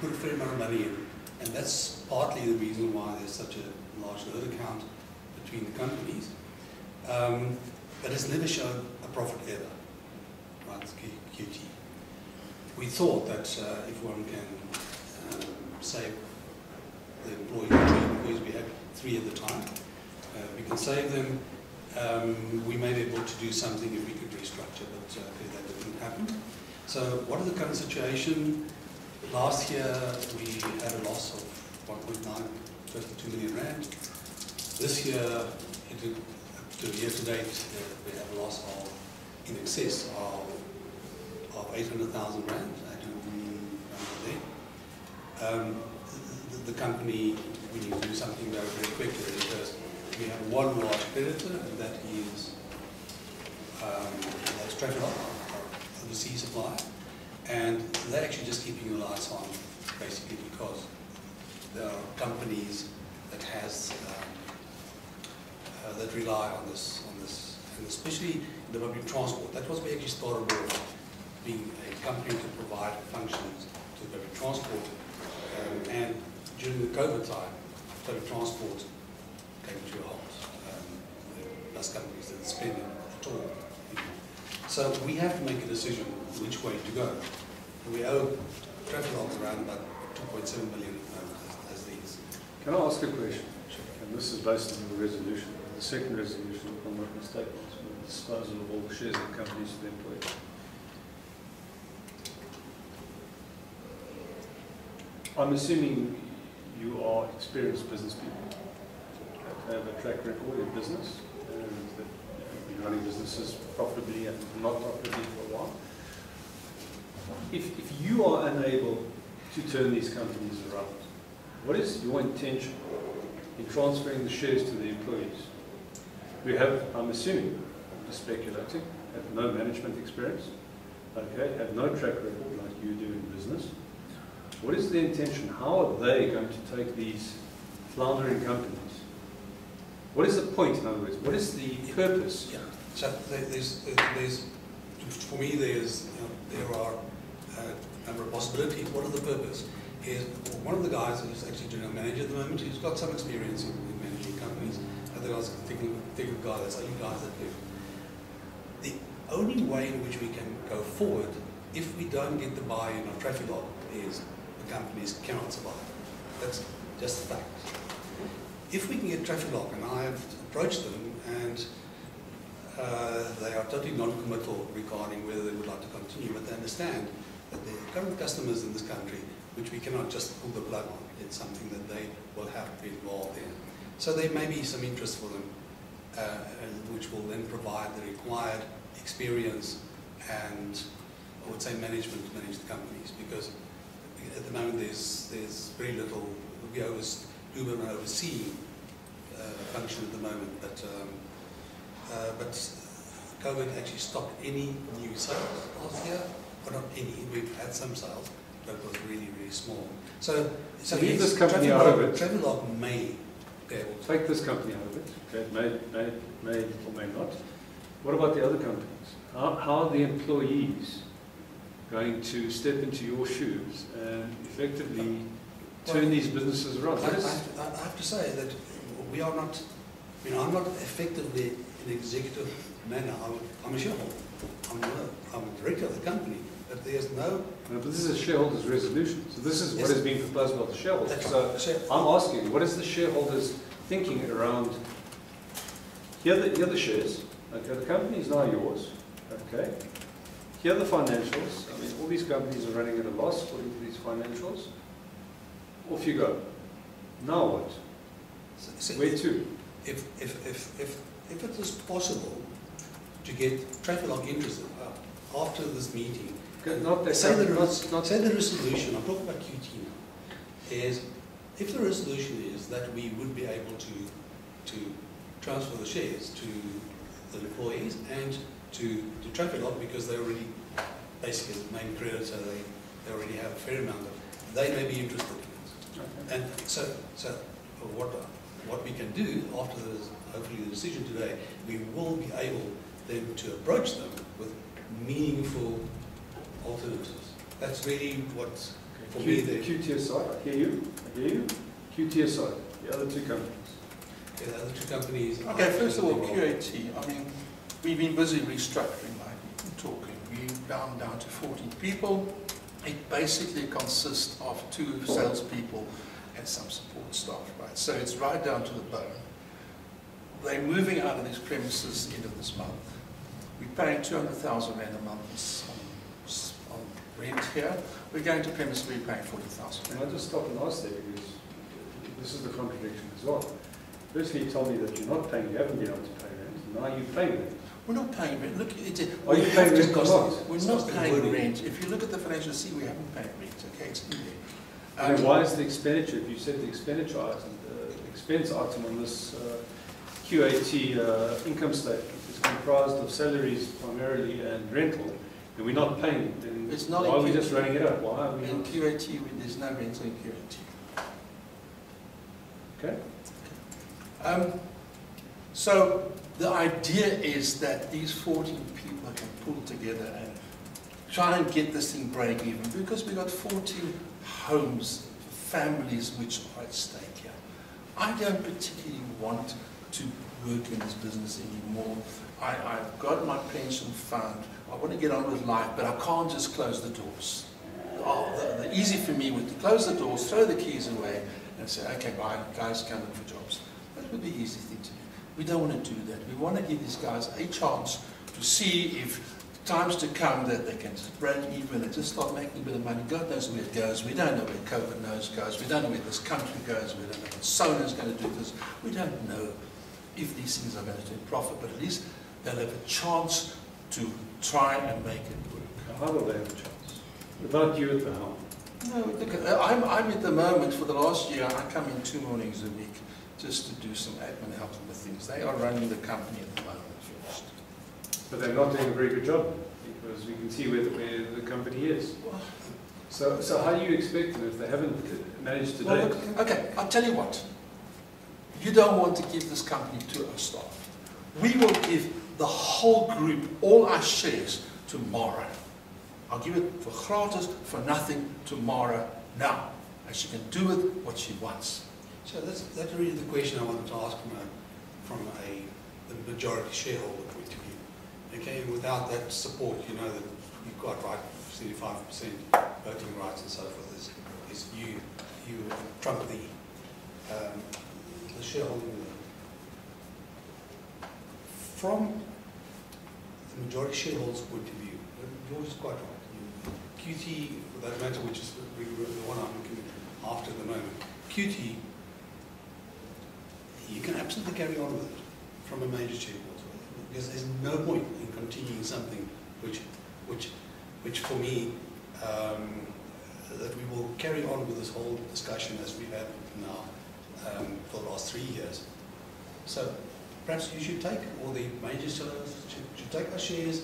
put a fair amount of money in, and that's partly the reason why there's such a large herd account between the companies. But it's never shown a profit ever, right? It's QT. We thought that if one can save the employees, because we had 3 at the time, we can save them. We may be able to do something if we could restructure, but that didn't happen. So what is the current situation? Last year we had a loss of 1.9, close to 2 million rand. This year, up to year to date, we have a loss of in excess of 800,000 rand, the company, we need to do something very, very quickly because we have one large creditor, and that is that's Traffic, our overseas supplier, and they're actually just keeping the lights on, basically because there are companies that has that rely on this, and especially the public transport. That was where we actually started off, being a company to provide functions to public transport, and during the COVID time, public transport came to a halt. Bus companies didn't spend it at all. So we have to make a decision which way to go. And we owe traffic laws around about 2.7 million as these. Can I ask a question? Sure. And this is based on the resolution. The second resolution, if I'm not mistaken, is for the disposal of all the shares of the companies to the employees. I'm assuming you are experienced business people that have a track record in business and that have been running businesses profitably and not profitably for a while. If you are unable to turn these companies around, what is your intention in transferring the shares to the employees? We have, I'm assuming, I'm just speculating, have no management experience, okay, have no track record like you do in business. What is the intention? How are they going to take these floundering companies? What is the point, in other words? What is the purpose? Yeah. So there's for me, there are a number of possibilities. What is the purpose? Is one of the guys who's actually general manager at the moment, who's got some experience in managing companies. Other guys, technical guy, that's only guys that do. The only way in which we can go forward, if we don't get the buy-in of traffic law, is the companies cannot survive. That's just a fact. If we can get traffic lock, and I have approached them, and they are totally non-committal regarding whether they would like to continue, but they understand that there are current customers in this country which we cannot just pull the plug on. It's something that they will have to be involved in. So there may be some interest for them, which will then provide the required experience and, I would say, management to manage the companies, because at the moment there's very little. We do an overseeing function at the moment, but COVID actually stopped any new sales last year. Well, not any. We've had some sales, but it was really, really small. So leave this company out of it. Travelog may be able to take this company out of it. Okay, may or may not. What about the other companies? How are the employees going to step into your shoes and effectively turn these businesses around? I have to say that we are not, I'm not effectively an executive manner. I'm a shareholder. I'm a director of the company, but there's no... But this is a shareholders' resolution, so this is what is being proposed by the shareholders. Right. So I'm asking, what is the shareholders thinking around, here are the shares, okay, the company is now yours, okay, here are the financials. I mean, all these companies are running at a loss according to these financials. Off you go. Now what? Where to? If it is possible to get traffic lock interested after this meeting, say the resolution, I'm talking about QT now, is if the resolution is that we would be able to transfer the shares to the employees and to traffic lock, because they're already basically the main creditor, they already have a fair amount of, they may be interested in it. Okay. And so what we can do after hopefully the decision today, we will be able then to approach them with meaningful alternatives. That's really what, for me, the QTSI, I hear you. QTSI, the other two companies. Yeah, the other two companies. Okay, first of all, QAT, I mean, we've been busy restructuring, like we've been talking. We've down to 14 people. It basically consists of 2 salespeople and some support staff, right? So it's right down to the bone. They're moving out of these premises end of this month. We're paying 200,000 rand a month on rent here. We're going to premises, we're paying 40,000. Can I just stop and ask there, because this is the contradiction as well. Firstly, you told me that you're not paying, you haven't been able to pay rent, now you're paying rent. We're not paying rent. Look, are you paying rent or not? We're not paying rent. If you look at the financial, see, we haven't paid rent. Okay, it's in there. And why is the expenditure, if you said the expenditure item, the expense item on this QAT income statement is comprised of salaries primarily and rental, and we're not paying it, then It's not why are we in just running it up? Why are we In not? QAT, there's no rental in QAT. Okay. So the idea is that these 14 people can pull together and try and get this thing break even, because we've got 14 homes, families which are at stake here. I don't particularly want to work in this business anymore. I've got my pension fund. I want to get on with life, but I can't just close the doors. The easy for me would to close the doors, throw the keys away, and say, okay, bye, guys, come in for jobs. That would be the easy thing to do. We don't want to do that. We want to give these guys a chance to see if times to come that they can just break even and just start making a bit of money. God knows where it goes. We don't know where COVID goes. We don't know where this country goes. We don't know what Sona is going to do this. We don't know if these things are going to turn profit, but at least they'll have a chance to try and make it work. How will they have a chance? Without you at the helm. No, look, I'm at the moment, for the last year, I come in 2 mornings a week just to do some admin, help them with things. They are running the company at the moment first. But they're not doing a very good job, because we can see where the company is. So how do you expect them if they haven't managed to do it? Okay, I'll tell you what. You don't want to give this company to our staff. We will give the whole group all our shares tomorrow. I'll give it for gratis, for nothing, tomorrow, now. And she can do with what she wants. So that's really the question I wanted to ask from the majority shareholder point of view. Okay, and without that support, you know that you've got right 75% voting rights and so forth. Is you trump the shareholding. From the majority shareholder's point of view, yours is quite right. QT, for that matter, which is the one I'm looking after at the moment, QT, you can absolutely carry on with it from a major shareholder, because there's no point in continuing something which for me, that we will carry on with this whole discussion as we've had now for the last 3 years. So perhaps you should take, or the major sellers should take our shares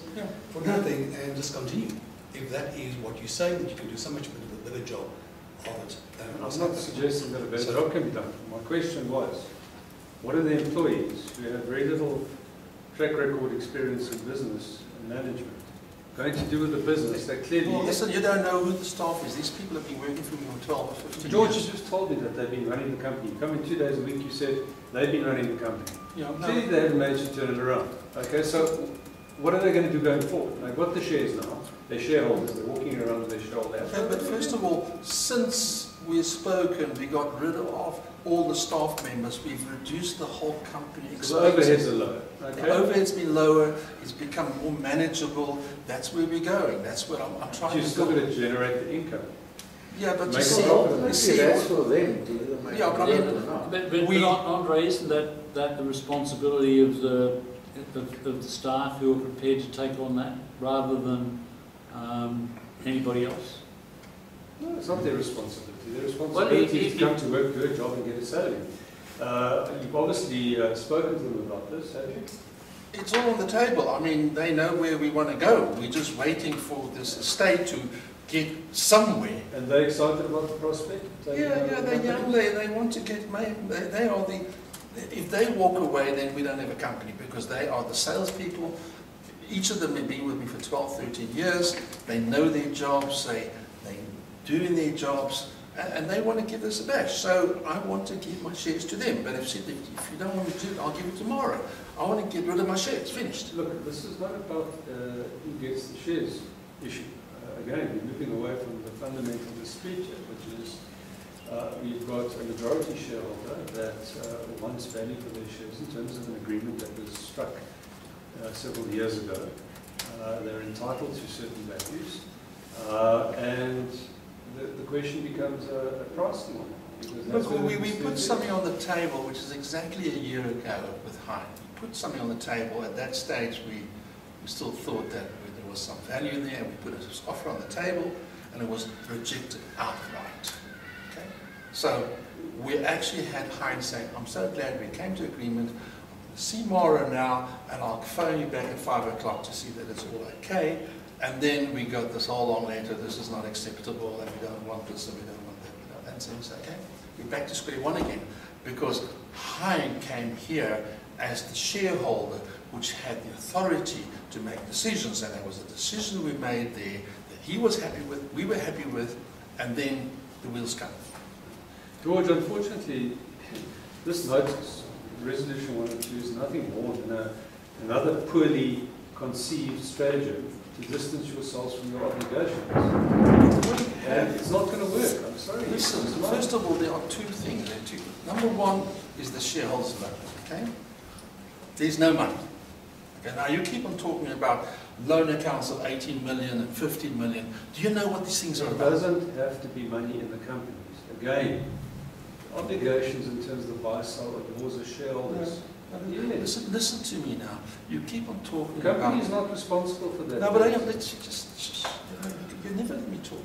for nothing and just continue. If that is what you say, that you can do so much better job of it. I'm not suggesting that a better job can be done. My question was, what are the employees who have very little track record experience in business and management going to do with the business that clearly... Well, listen, you don't know who the staff is. These people have been working for me for 12 or 15 George, years. you just told me that they've been running the company. You come in 2 days a week, you said they've been running the company. Yeah, no. Clearly they haven't managed to turn it around. Okay, so what are they going to do going forward? They've got the shares now. They're shareholders. They're walking around with their shareholder. Okay, but first of all, since we've spoken, we got rid of all the staff members. We've reduced the whole company expenses. So the overheads are low. Okay. The overhead's been lower. It's become more manageable. That's where we're going. That's what I'm trying You're to still do. going to generate the income. Yeah, but Make you a see, profit. you Maybe see, that's for them to make Yeah, but I it mean, or not. But Andre, isn't that the responsibility of the staff who are prepared to take on that, rather than anybody else? No, it's not their responsibility. Their responsibility is to come to work, do a job and get a salary. You've obviously spoken to them about this, have you? it's all on the table. I mean, they know where we want to go. We're just waiting for this estate to get somewhere. And they're excited about the prospect? Yeah, they're young. They want to get made. They are the. If they walk away, then we don't have a company, because they are the salespeople. Each of them have been with me for 12, 13 years. They know their jobs. They're doing their jobs, and they want to give us a bash. So I want to give my shares to them. But if you don't want me to, I'll give it tomorrow. I want to get rid of my shares. Finished. Look, this is not about who gets the shares issue. Again, we're moving away from the fundamental dispute here, which is we've got a majority shareholder that wants value for their shares in terms of an agreement that was struck several years ago. They're entitled to certain values, and the question becomes a pricing one. Look, we put something on the table, which is exactly a year ago with Hein. We put something on the table. At that stage, we still thought that there was some value there. We put an offer on the table, and it was rejected outright. Okay? So we actually had Heinz saying, I'm so glad we came to agreement. See Mara now, and I'll phone you back at 5 o'clock to see that it's all okay. And then we got this whole long letter, this is not acceptable, and we don't want this, and we don't want that. And so we said, okay, we're back to square one again. Because Hein came here as the shareholder, which had the authority to make decisions, and there was a decision we made there that he was happy with, we were happy with, and then the wheels come. George, unfortunately, this notice, Resolution 102, is nothing more than another poorly conceived strategy to distance yourselves from your obligations. And it's not going to work, I'm sorry. Listen, first of all, there are two things. Number one is the shareholders' loan, okay? There's no money. Okay, now you keep on talking about loan accounts of 18 million and 15 million. Do you know what these things are about? There doesn't have to be money in the companies. Again, obligations in terms of the buy-sell are yours as shareholders. Listen to me now. You keep on talking The about... company is not responsible for that. No, but hang on, let's just you never let me talk.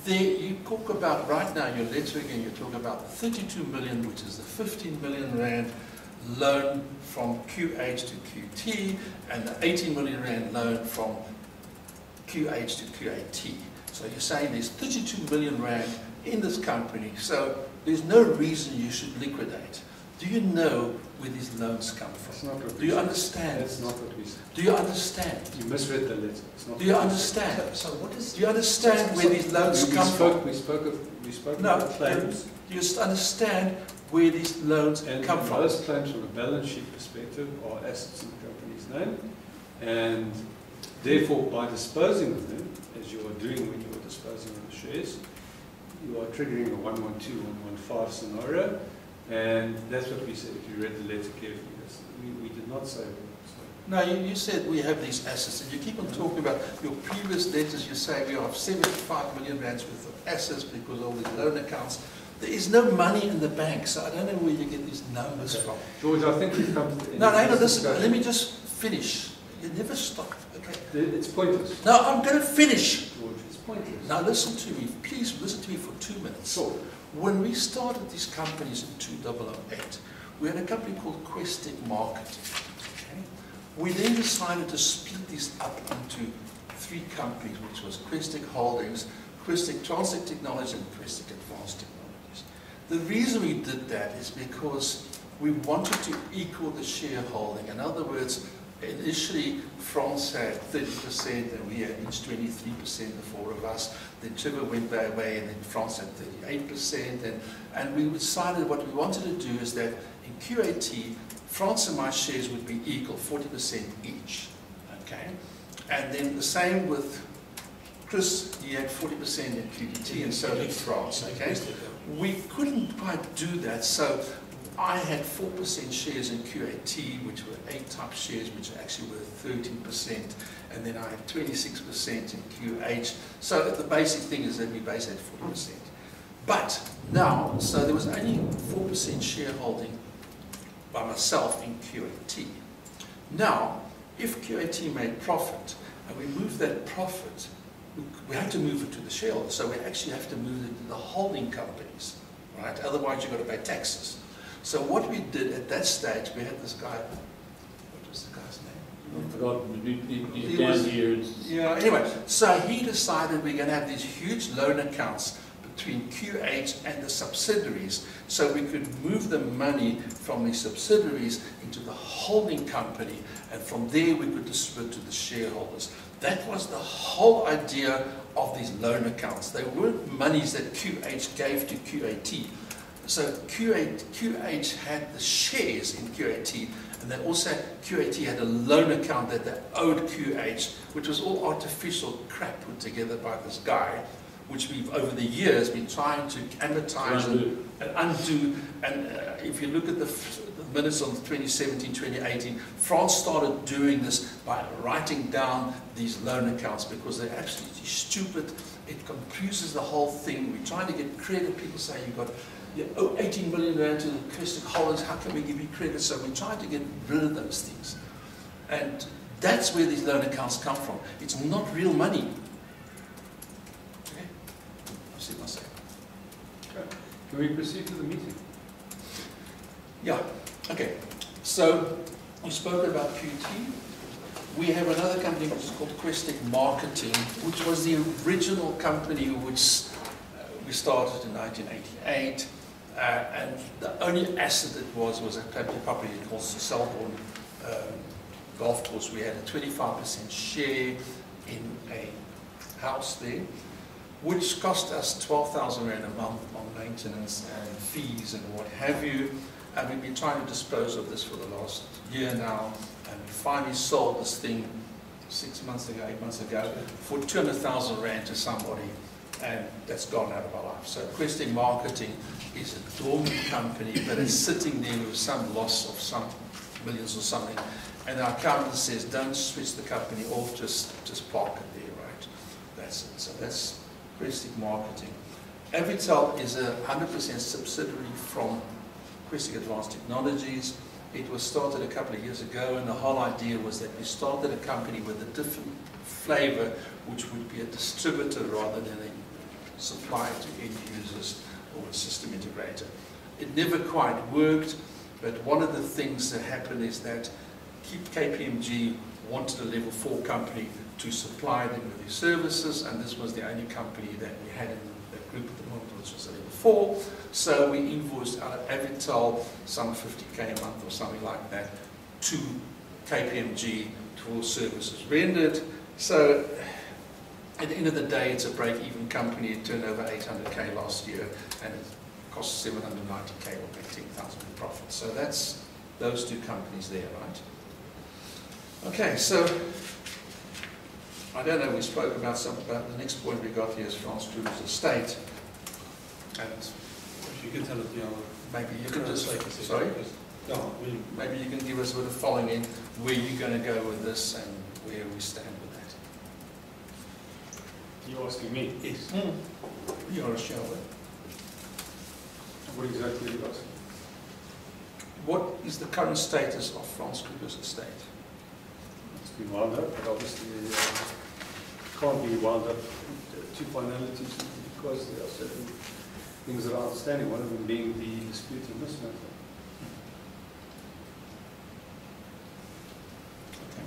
There, you talk about, right now, your letter again, you talk about the 32 million, which is the 15 million rand loan from QH to QT, and the 18 million rand loan from QH to QAT. So you're saying there's 32 million rand in this company, so there's no reason you should liquidate. Do you know where these loans come from? Do you understand? That's not what we said. Do you understand? You misread the letter. Do you understand? So what is? Do you understand where these loans come from? We spoke No, about claims. do you understand where these loans And come from? those claims from a balance sheet perspective are assets in the company's name. And therefore, by disposing of them, as you are doing when you are disposing of the shares, you are triggering a 112, 115 scenario. And that's what we said, if you read the letter carefully. We did not say that. No, you said we have these assets, and you keep on talking about your previous letters. You say we have 75 million rands worth of assets because of all these loan accounts. There is no money in the bank, so I don't know where you get these numbers from. George, I think we've come to the end. No, hang on, listen, let me just finish. You never stop. Okay. It's pointless. No, I'm going to finish. George, it's pointless. Now listen to me. Please listen to me for 2 minutes. Sure. When we started these companies in 2008, we had a company called Questek Marketing. Okay? We then decided to split these up into 3 companies, which was Questek Holdings, Questek Transit Technology, and Questek Advanced Technologies. The reason we did that is because we wanted to equal the shareholding. In other words, initially, France had 30% and we had each 23%, the 4 of us. Then Trevor went their way and then France had 38%. And we decided what we wanted to do is that in QAT, France and my shares would be equal, 40% each. Okay? And then the same with Chris, he had 40% in QDT and so did France. Okay? We couldn't quite do that, so I had 4% shares in QAT, which were A-type shares, which actually were 13%, and then I had 26% in QH. So the basic thing is that we base at 40%. But now, so there was only 4% shareholding by myself in QAT. Now, if QAT made profit, and we moved that profit, we have to move it to the shareholders, so we actually have to move it to the holding companies, right? Otherwise you've got to pay taxes. So what we did at that stage, we had this guy, what was the guy's name? I forgot, he's down here. Yeah, anyway, so he decided we're going to have these huge loan accounts between QH and the subsidiaries, so we could move the money from the subsidiaries into the holding company, and from there we could distribute to the shareholders. That was the whole idea of these loan accounts. They weren't monies that QH gave to QAT. So QH had the shares in QAT, and then also QAT had a loan account that they owed QH, which was all artificial crap put together by this guy, which we've over the years been trying to amortize and undo. And if you look at the minutes on 2017, 2018, France started doing this by writing down these loan accounts because they're absolutely stupid. It confuses the whole thing. We're trying to get credit. People say you've got 18 million rand to the Questek Holdings, how can we give you credit? So we try to get rid of those things. And that's where these loan accounts come from. It's not real money. Okay? I've said myself. we proceed to the meeting? Yeah, okay. So, you spoke about QT. We have another company which is called Questek Marketing, which was the original company which we started in 1988. And the only asset it was a property called the Selborne Golf Course. We had a 25% share in a house there, which cost us 12,000 Rand a month on maintenance and fees and what have you. And we've been trying to dispose of this for the last year now. And we finally sold this thing 6 months ago, 8 months ago, for 200,000 Rand to somebody. And that's gone out of our life. So Questek Marketing is a dormant company, but it's sitting there with some loss of some millions or something. And our accountant says, don't switch the company off, just park it there, right? That's it. So that's Questek Marketing. Avitel is a 100% subsidiary from Questek Advanced Technologies. It was started a couple of years ago, and the whole idea was that we started a company with a different flavor, which would be a distributor rather than a supplier to end users or a system integrator. It never quite worked, but one of the things that happened is that KPMG wanted a level 4 company to supply them with their services, and this was the only company that we had in the group at the moment, which was a level 4. So we invoiced out of Avitel some 50k a month or something like that to KPMG for services rendered. So at the end of the day, it's a break-even company. It turned over 800k last year, and it cost 790k, or 10,000 in profit. So that's those two companies there, right? Okay, so I don't know. We spoke about the next point we got here is France Group's estate, and If you can tell it, maybe you can just like I said, sorry. No, Maybe you can give us a bit of following in where you're going to go with this and where we stand with that. You're asking me? yes. You're a shareholder. What exactly are you asking? What is the current status of France Group's estate? It's been wound up, but obviously can't be wound up to finalities because there are certain things that are outstanding, one of them being the dispute in this matter. Okay.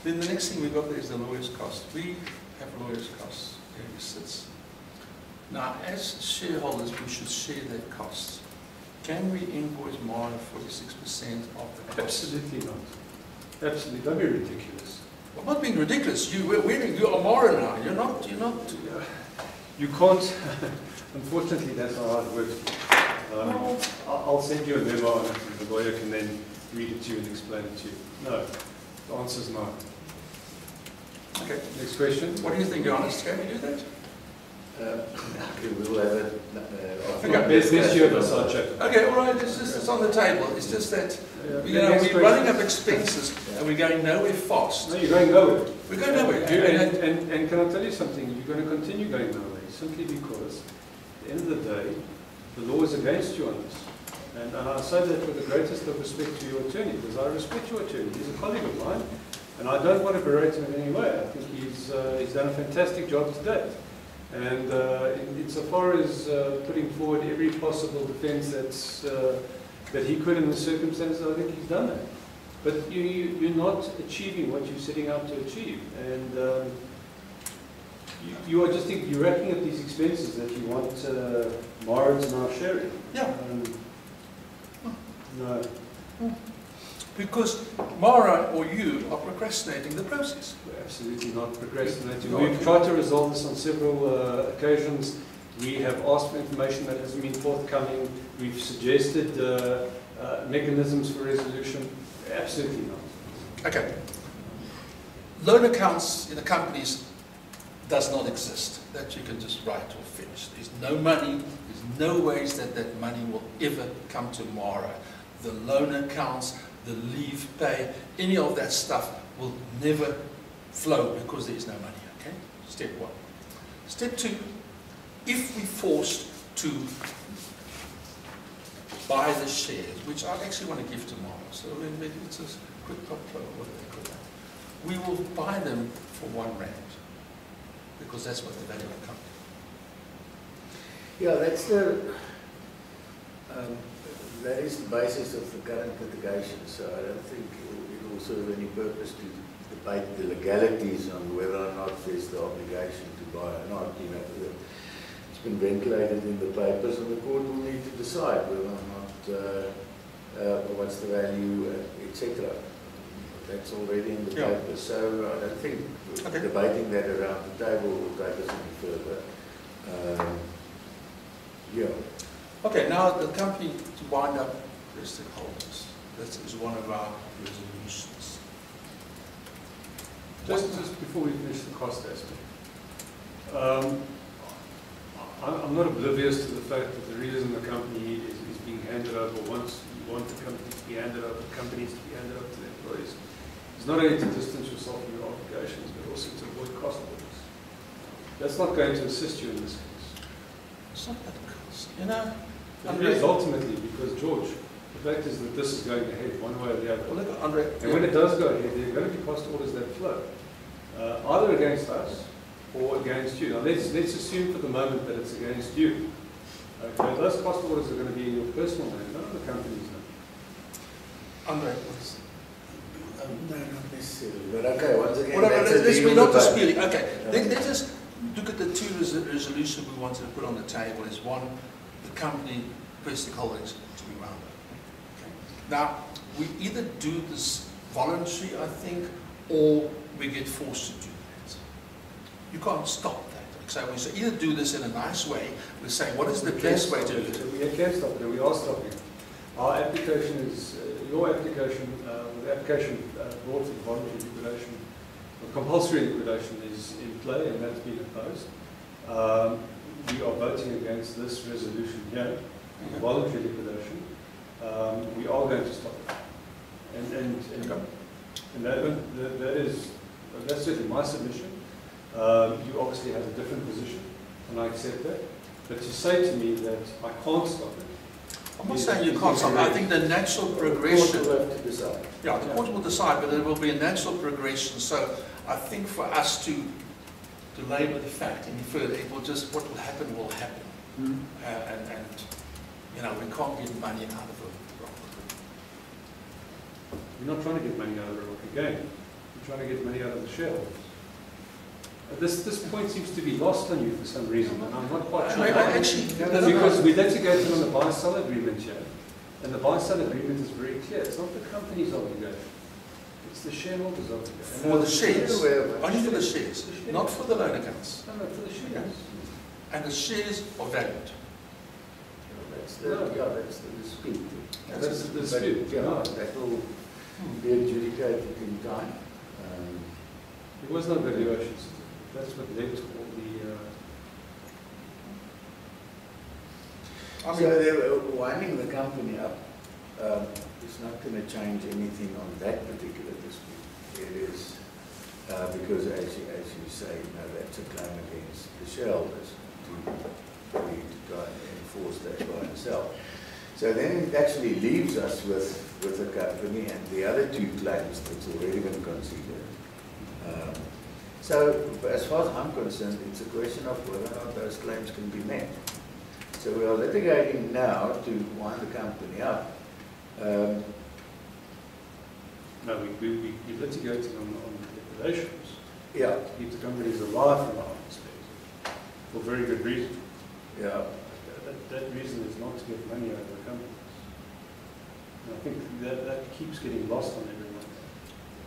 Then the next thing we got there is the lawyer's cost. We have lawyer's costs where it sits. Now, as shareholders, we should share their costs. Can we invoice more than 46% of the costs? Absolutely not. Absolutely, don't be ridiculous. I'm not being ridiculous. You're a Mara now. You're not. You can't. Unfortunately, that's not how it works. I'll send you a memo on it, and the lawyer can then read it to you and explain it to you. No, the answer is no. Okay. Next question. What do you think, Johannes? Can we do that? Okay, we'll have Best you have a side chat. Okay, all right. It's on the table. It's just that Next we're running up expenses and we're going nowhere fast. No, you're going nowhere. We're going nowhere. And can I tell you something? You're going to continue going nowhere simply because at the end of the day, the law is against you on this. And I say that with the greatest of respect to your attorney, because I respect your attorney. He's a colleague of mine, and I don't want to berate him in any way. I think he's done a fantastic job to date. And insofar as putting forward every possible defence that he could in the circumstances, I think he's done that. But you're not achieving what you're setting out to achieve, and you are just you're racking up these expenses that you want Mara now sharing. Yeah. No. Because Mara or you are procrastinating the process. We're absolutely not procrastinating. We've tried to resolve this on several occasions. We have asked for information that hasn't been forthcoming. We've suggested mechanisms for resolution. Absolutely not. Okay. Loan accounts in the companies does not exist that you can just write or finish. There's no money. There's no ways that that money will ever come to Mara. The loan accounts, the leave pay, any of that stuff will never flow because there is no money, okay? Step one. Step two, if we're forced to buy the shares, which I actually want to give tomorrow, so maybe it's a quick pop flow, what do they call that? We will buy them for R1, because that's what the value of the company. Yeah, that's that is the basis of the current litigation, so I don't think it will serve any purpose to debate the legalities on whether or not there's the obligation to buy or not. You know, it's been ventilated in the papers, and the court will need to decide whether or not what's the value, etc. That's already in the papers, so I don't think debating that around the table will take us any further. Okay, now the company to wind up Questek Holdings. That is one of our resolutions. Just before we finish the cost aspect, I'm not oblivious to the fact that the reason the company is being handed over, once you want the company to be handed over, companies to be handed over to the employees, is not only to distance yourself from your obligations, but also to avoid cost avoidance. That's not going to assist you in this case. It's not that cost, you know. It is ultimately, because George, the fact is that this is going ahead one way or the other. Well, look, Andre, and when it does go ahead, there are going to be cost orders that flow, either against us or against you. Now let's assume for the moment that it's against you. Okay, those cost orders are going to be in your personal name, not in the company's name. Andre, no, not necessarily. But okay, once again, we're not disputing. Okay, let's just look at the two resolutions we wanted to put on the table. Is one, the company Questek Holdings to be wound up. Okay. Now, we either do this voluntary, I think, or we get forced to do that. You can't stop that. So we say either do this in a nice way. We say, what is the best way to do it? We can stop it. We are stopping it. Our application is your application. The application brought to voluntary liquidation, or compulsory liquidation, is in play, and that's been opposed. We are voting against this resolution here, voluntary liquidation. We are going to stop it, and that's certainly my submission. You obviously have a different position, and I accept that. But to say to me that I can't stop it, I'm not saying you can't stop it. I think the natural progression. The court will have to decide. Yeah, the court will decide, but it will be a natural progression. So I think for us to labour the fact any further, it will just, what will happen will happen. And you know, we can't get money out of the rock. You're not trying to get money out of the rock again. You're trying to get money out of the shareholders. This point seems to be lost on you for some reason, and I'm not quite sure. Because we litigated on the buy-sell agreement here, and the buy-sell agreement is very clear. It's not the company's obligation. It's the shareholders' obligation. For the shares. Only for the shares. Not for the loan accounts. No, for the shares. And the shares are valued. That's the dispute. That's the dispute. That will be adjudicated in time. There was no valuation. That's what led to all the... So they're winding the company up. It's not going to change anything on that particular dispute. It is because, as you say, that's a claim against the shareholders to try and enforce that by itself. So then it actually leaves us with the company and the other two claims that's already been considered. So, as far as I'm concerned, it's a question of whether or not those claims can be met. So we are litigating now to wind the company up. No, we're litigating on the liquidations. Yeah. To keep the companies alive from our perspective, for very good reason. Yeah. That reason is not to get money out of the companies. And I think that keeps getting lost on everyone.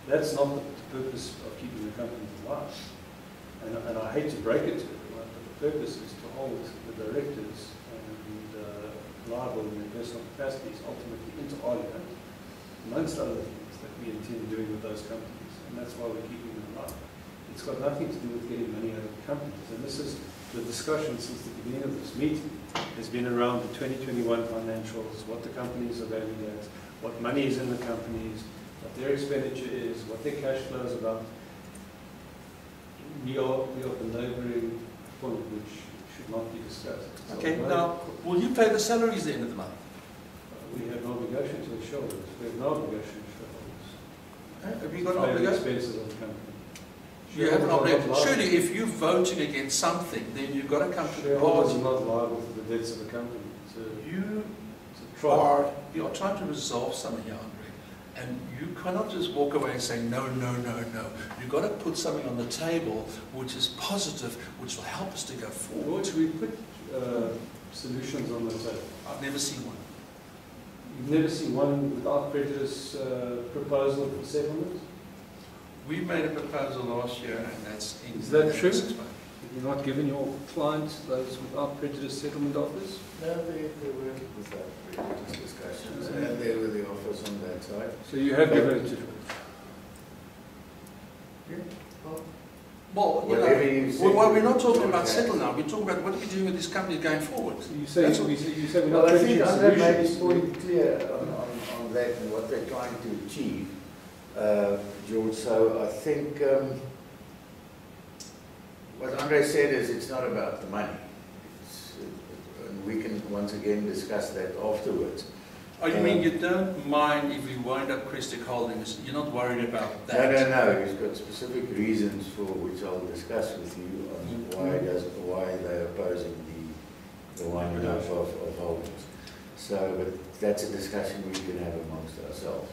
That's not the purpose of keeping the companies alive. And I hate to break it to everyone, but the purpose is to hold the directors and liable in their personal capacities ultimately into argument, amongst other things that we intend doing with those companies. And that's why we're keeping them alive. It's got nothing to do with getting money out of the companies. And this is the discussion since the beginning of this meeting has been around the 2021 financials, what the companies are valued at, what money is in the companies, what their expenditure is, what their cash flow is about. We are belaboring a point which should not be discussed. So okay, now, will you pay the salaries at the end of the month? We have no obligation to the shareholders. We have no obligation to shareholders. Have you got an Pay the obligation? expenses of the company. You have an obligation. Shareholders are not Surely, liable. if you're voting against something, then you've got to come to the Shareholders party. are not liable for the debts of the company. You It's a trial. you are trying to resolve something here, Andre, and you cannot just walk away and say no, no, no, no. You've got to put something on the table which is positive, which will help us to go forward. George, we put solutions on the table. I've never seen one. You've never seen one without prejudice proposal for settlement? We made a proposal last year, and that's in. Is that true? 6 months. Have you not given your clients those without prejudice settlement offers? No, they weren't without prejudice discussions, and there were the offers on that side. So you have given it to George? Well, you Whatever know, you say, well, we're not talking George about has. settle now. We're talking about what are we doing with this company going forward. So you say, That's what- you say we're Well, not I reaching think Andre made his solutions. point clear on that and what they're trying to achieve, George. So I think what Andre said is it's not about the money. And we can once again discuss that afterwards. Oh, you mean you don't mind if we wind up Questek Holdings? You're not worried about No, that? no. He's got specific reasons for which I'll discuss with you on why they're opposing the winding up of holdings. So, but that's a discussion we can have amongst ourselves.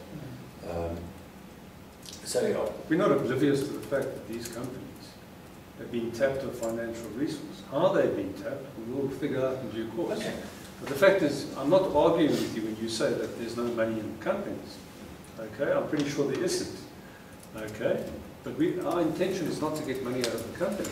So yeah. We're not oblivious to the fact that these companies have been tapped of financial resource. How they've been tapped, we will figure out in due course. Okay. But the fact is, I'm not arguing with you when you say that there's no money in the companies. Okay, I'm pretty sure there isn't. Okay, but our intention is not to get money out of the company.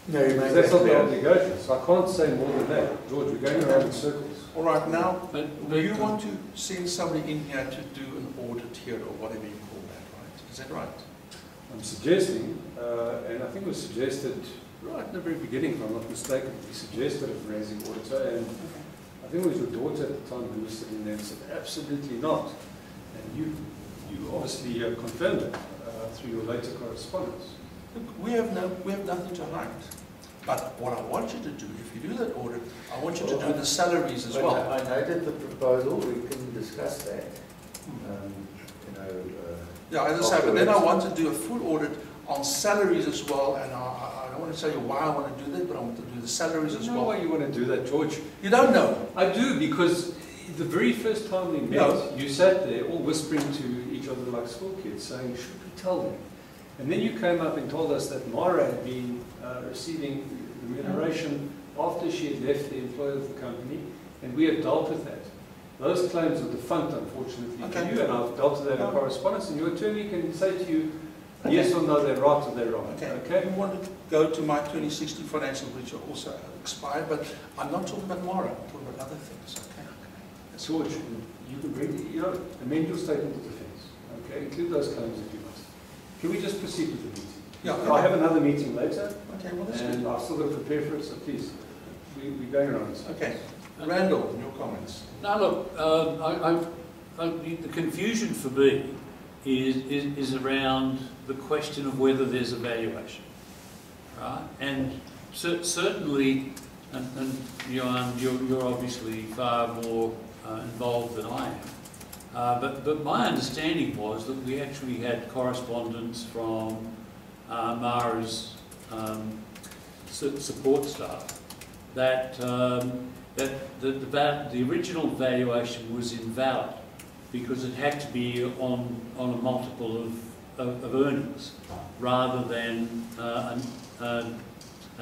No, you Because that's not the obligation. So I can't say more than that. George, we're going around in circles. All right, now, But do you want to send somebody in here to do an audit here or whatever you call that, right? Is that right? I'm suggesting, and I think it was suggested right in the very beginning, if I'm not mistaken, we suggested of raising auditor, and I think it was your daughter at the time who was sitting there and said, absolutely not. And you obviously confirmed it through your later correspondence. Look, we have nothing to hide. But what I want you to do, if you do that audit, I want you to do the salaries as well. I noted the proposal. We can discuss that. Yeah, as I say, but then I want to do a full audit on salaries as well, and I don't want to tell you why I want to do that, but I want to do the salaries as You know well. why you want to do that, George? You don't know. I do, because the very first time we met, No. you sat there all whispering to each other like school kids, saying, should we tell them? And then you came up and told us that Mara had been receiving remuneration after she had left the employer of the company, and we had dealt with that. Those claims are defunct, unfortunately, Okay. for you, and I've dealt with that in No. correspondence, and your attorney can say to you, yes or no, they're right or they're wrong. Okay. You want to go to my 2016 financial, which are also expired, but I'm not talking about Mara, I'm talking about other things. Okay. George, you can bring, amend your statement of defense. Okay, include those claims if you must. Can we just proceed with the meeting? Yeah. I have another meeting later, Okay. Well, that's and good. I've still got to prepare for it, so please, we're going around this. Okay. Randall, your comments. no, look, the confusion for me is around the question of whether there's a valuation, right? And certainly, and Johan, you're obviously far more involved than I am. But my understanding was that we actually had correspondence from Mara's support staff that the original valuation was invalid because it had to be on a multiple of earnings rather than a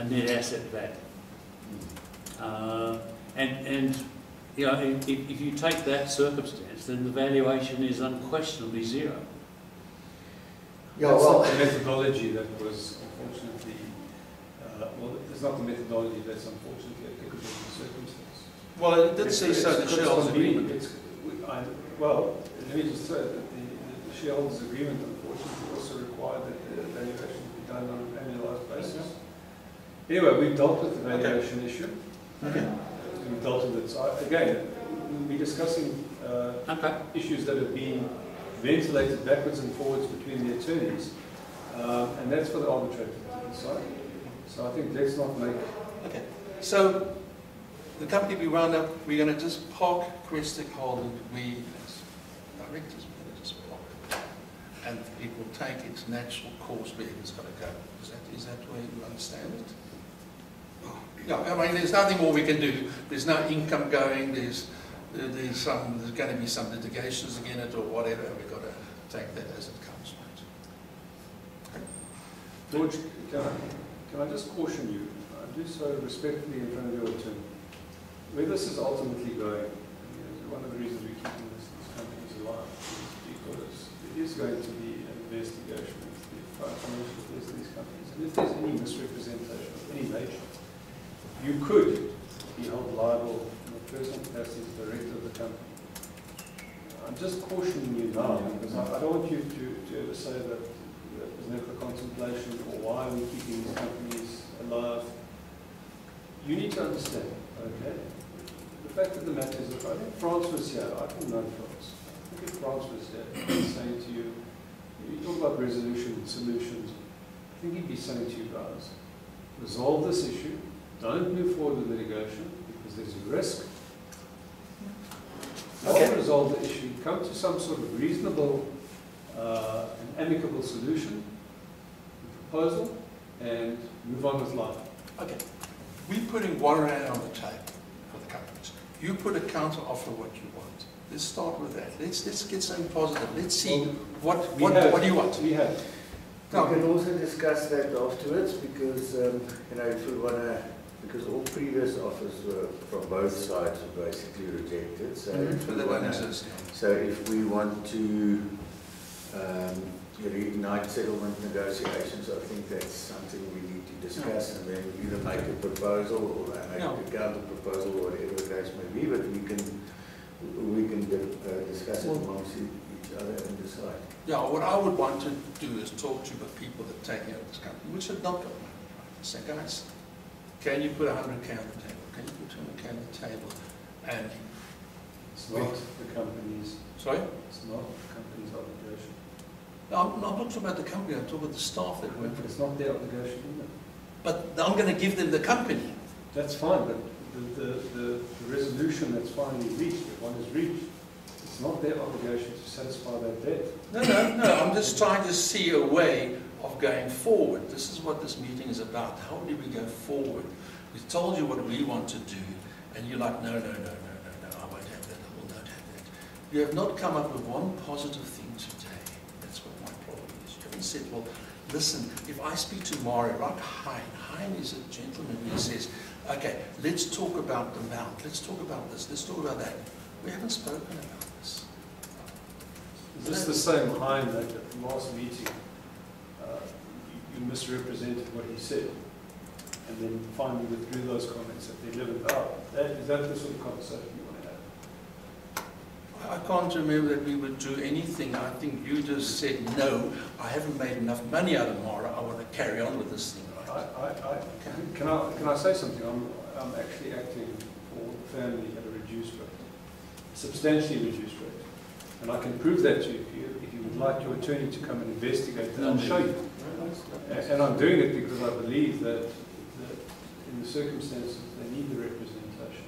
net asset value. And you know, if you take that circumstance, then the valuation is unquestionably zero. Yeah, That's well, not the methodology that was unfortunately, it's not the methodology that's unfortunately applicable in the circumstance. Well, it did say so, the shareholders agreement. Well, let me just say that the shareholders agreement unfortunately also required that the valuation be done on an annualized basis. Anyway, we've dealt with the valuation issue. Okay. We've dealt with it. So again, we'll be discussing issues that have been ventilated backwards and forwards between the attorneys, and that's for the arbitrator to decide. So I think let's not make... Okay. So, the company we wound up, we're going to just park Questek Holdings, we as directors, we're going to just park it. and it will take its natural course where it's got to go. Is that the way you understand it? Yeah, I mean, there's nothing more we can do. There's no income going. There's going to be some litigations against it or whatever. We've got to take that as it comes. Right? Okay. George, can I just caution you? I do so respectfully in front of your attorney. Where this is ultimately going, one of the reasons we're keeping these companies alive is because there is going to be an investigation into the financial affairs of these companies. And if there's any misrepresentation of any nature, you could be held liable in a personal capacity as director of the company. I'm just cautioning you now because I don't want you to ever say that there was never a contemplation or why are we keeping these companies alive. You need to understand, okay? The fact of the matter is that I think France was here. I don't know France. I think if France was here, he'd be saying to you, you talk about resolution and solutions, I think he'd be saying to you guys, resolve this issue, don't move forward with litigation because there's a risk. Don't resolve the issue, come to some sort of reasonable and amicable solution, proposal, and move on with life. Okay. We're putting R1 on the table for the companies. You put a counter offer what you want. Let's start with that. Let's get something positive. Let's see what do you want? We have. We can also discuss that afterwards because if we want to, because all previous offers were from both sides were basically rejected. So if we want to reignite settlement negotiations, I think that's something we need to discuss, and then either make a proposal or make a counter proposal, or whatever the case may be. But we can discuss it amongst each other and decide. Yeah, what I would want to do is talk to the people that are taking over this company, which have not got money. Say, guys, can you put 100K on the table? Can you put 200K on the table? And it's not the company's. Sorry? It's not the company's obligation. No, I'm not talking about the company, I'm talking about the staff that work for it. It's not their obligation either. But I'm going to give them the company. That's fine, but the resolution that's finally reached, if one is reached, it's not their obligation to satisfy that debt. No, I'm just trying to see a way of going forward. This is what this meeting is about. How do we go forward? We've told you what we want to do, and you're like, no, I won't have that, I will not have that. You have not come up with one positive thing today. That's what my problem is. You haven't said, well, listen, if I speak to Mario, like Hein is a gentleman who says, okay, let's talk about the amount, let's talk about this, let's talk about that. We haven't spoken about this. Is this the same Hein that at the last meeting you misrepresented what he said and then finally withdrew those comments at the 11th hour? Is that the sort of conversation you want to have? I can't remember that we would do anything. I think you just said, no, I haven't made enough money out of Mara. I want to carry on with this thing. Right? Can I say something? I'm actually acting for the family at a reduced rate, substantially reduced rate. And I can prove that to you if you would like your attorney to come and investigate that. I'll show you. And I'm doing it because I believe that in the circumstances they need the representation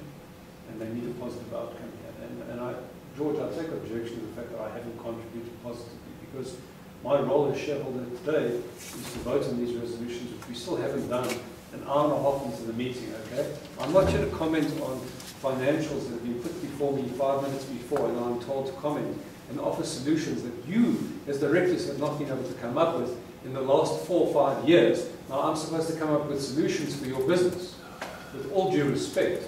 and they need a positive outcome here. And George, I take objection to the fact that I haven't contributed positively because my role as shareholder today is to vote on these resolutions, which we still haven't done an hour and a half into the meeting, okay? I'm not here to comment on financials that have been put before me 5 minutes before, and I'm told to comment and offer solutions that you, as directors, have not been able to come up with in the last 4 or 5 years. Now, I'm supposed to come up with solutions for your business, with all due respect,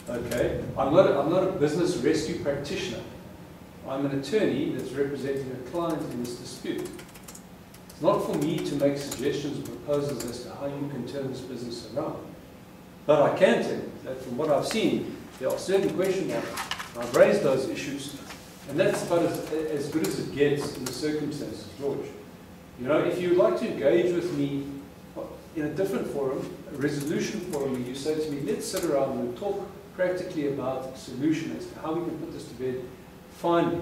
okay? I'm not a business rescue practitioner. I'm an attorney that's representing a client in this dispute. It's not for me to make suggestions or proposals as to how you can turn this business around. But I can tell you that from what I've seen, there are certain question marks. I've raised those issues, and that's about as good as it gets in the circumstances, George. You know, if you'd like to engage with me in a different forum, a resolution forum, where you say to me, let's sit around and talk practically about solution as to how we can put this to bed, finally,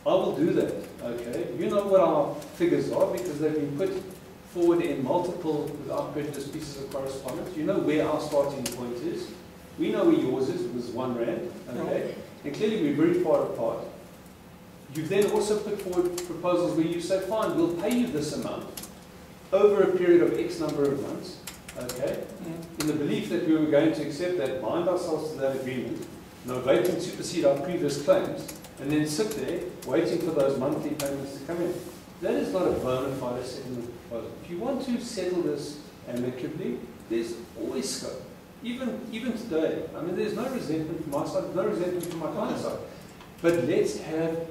I will do that, okay? You know what our figures are because they've been put forward in multiple, without prejudice, pieces of correspondence. You know where our starting point is. We know where yours is, it was R1, okay? And clearly we're very far apart. You've then also put forward proposals where you say, fine, we'll pay you this amount over a period of X number of months, okay? In the belief that we were going to accept that, bind ourselves to that agreement, novate and supersede our previous claims, and then sit there waiting for those monthly payments to come in. That is not a bona fide settlement proposal. If you want to settle this amicably, there's always scope. Even today, I mean, there's no resentment from my side, no resentment from my client's side. But let's have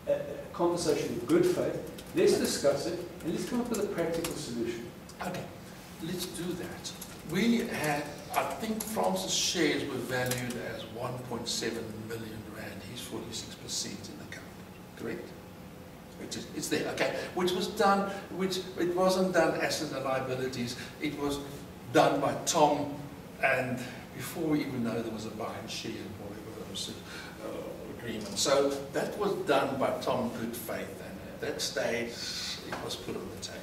a conversation in good faith, let's discuss it, and let's come up with a practical solution. Okay, let's do that. We had, I think Francis' shares were valued as 1.7 million rand. He's 46% in the company, correct? It's there, okay. Which it wasn't done assets and liabilities. It was done by Tom, and before we even know there was a buy and share or whatever was agreement. So that was done by Tom good faith, and at that stage it was put on the table.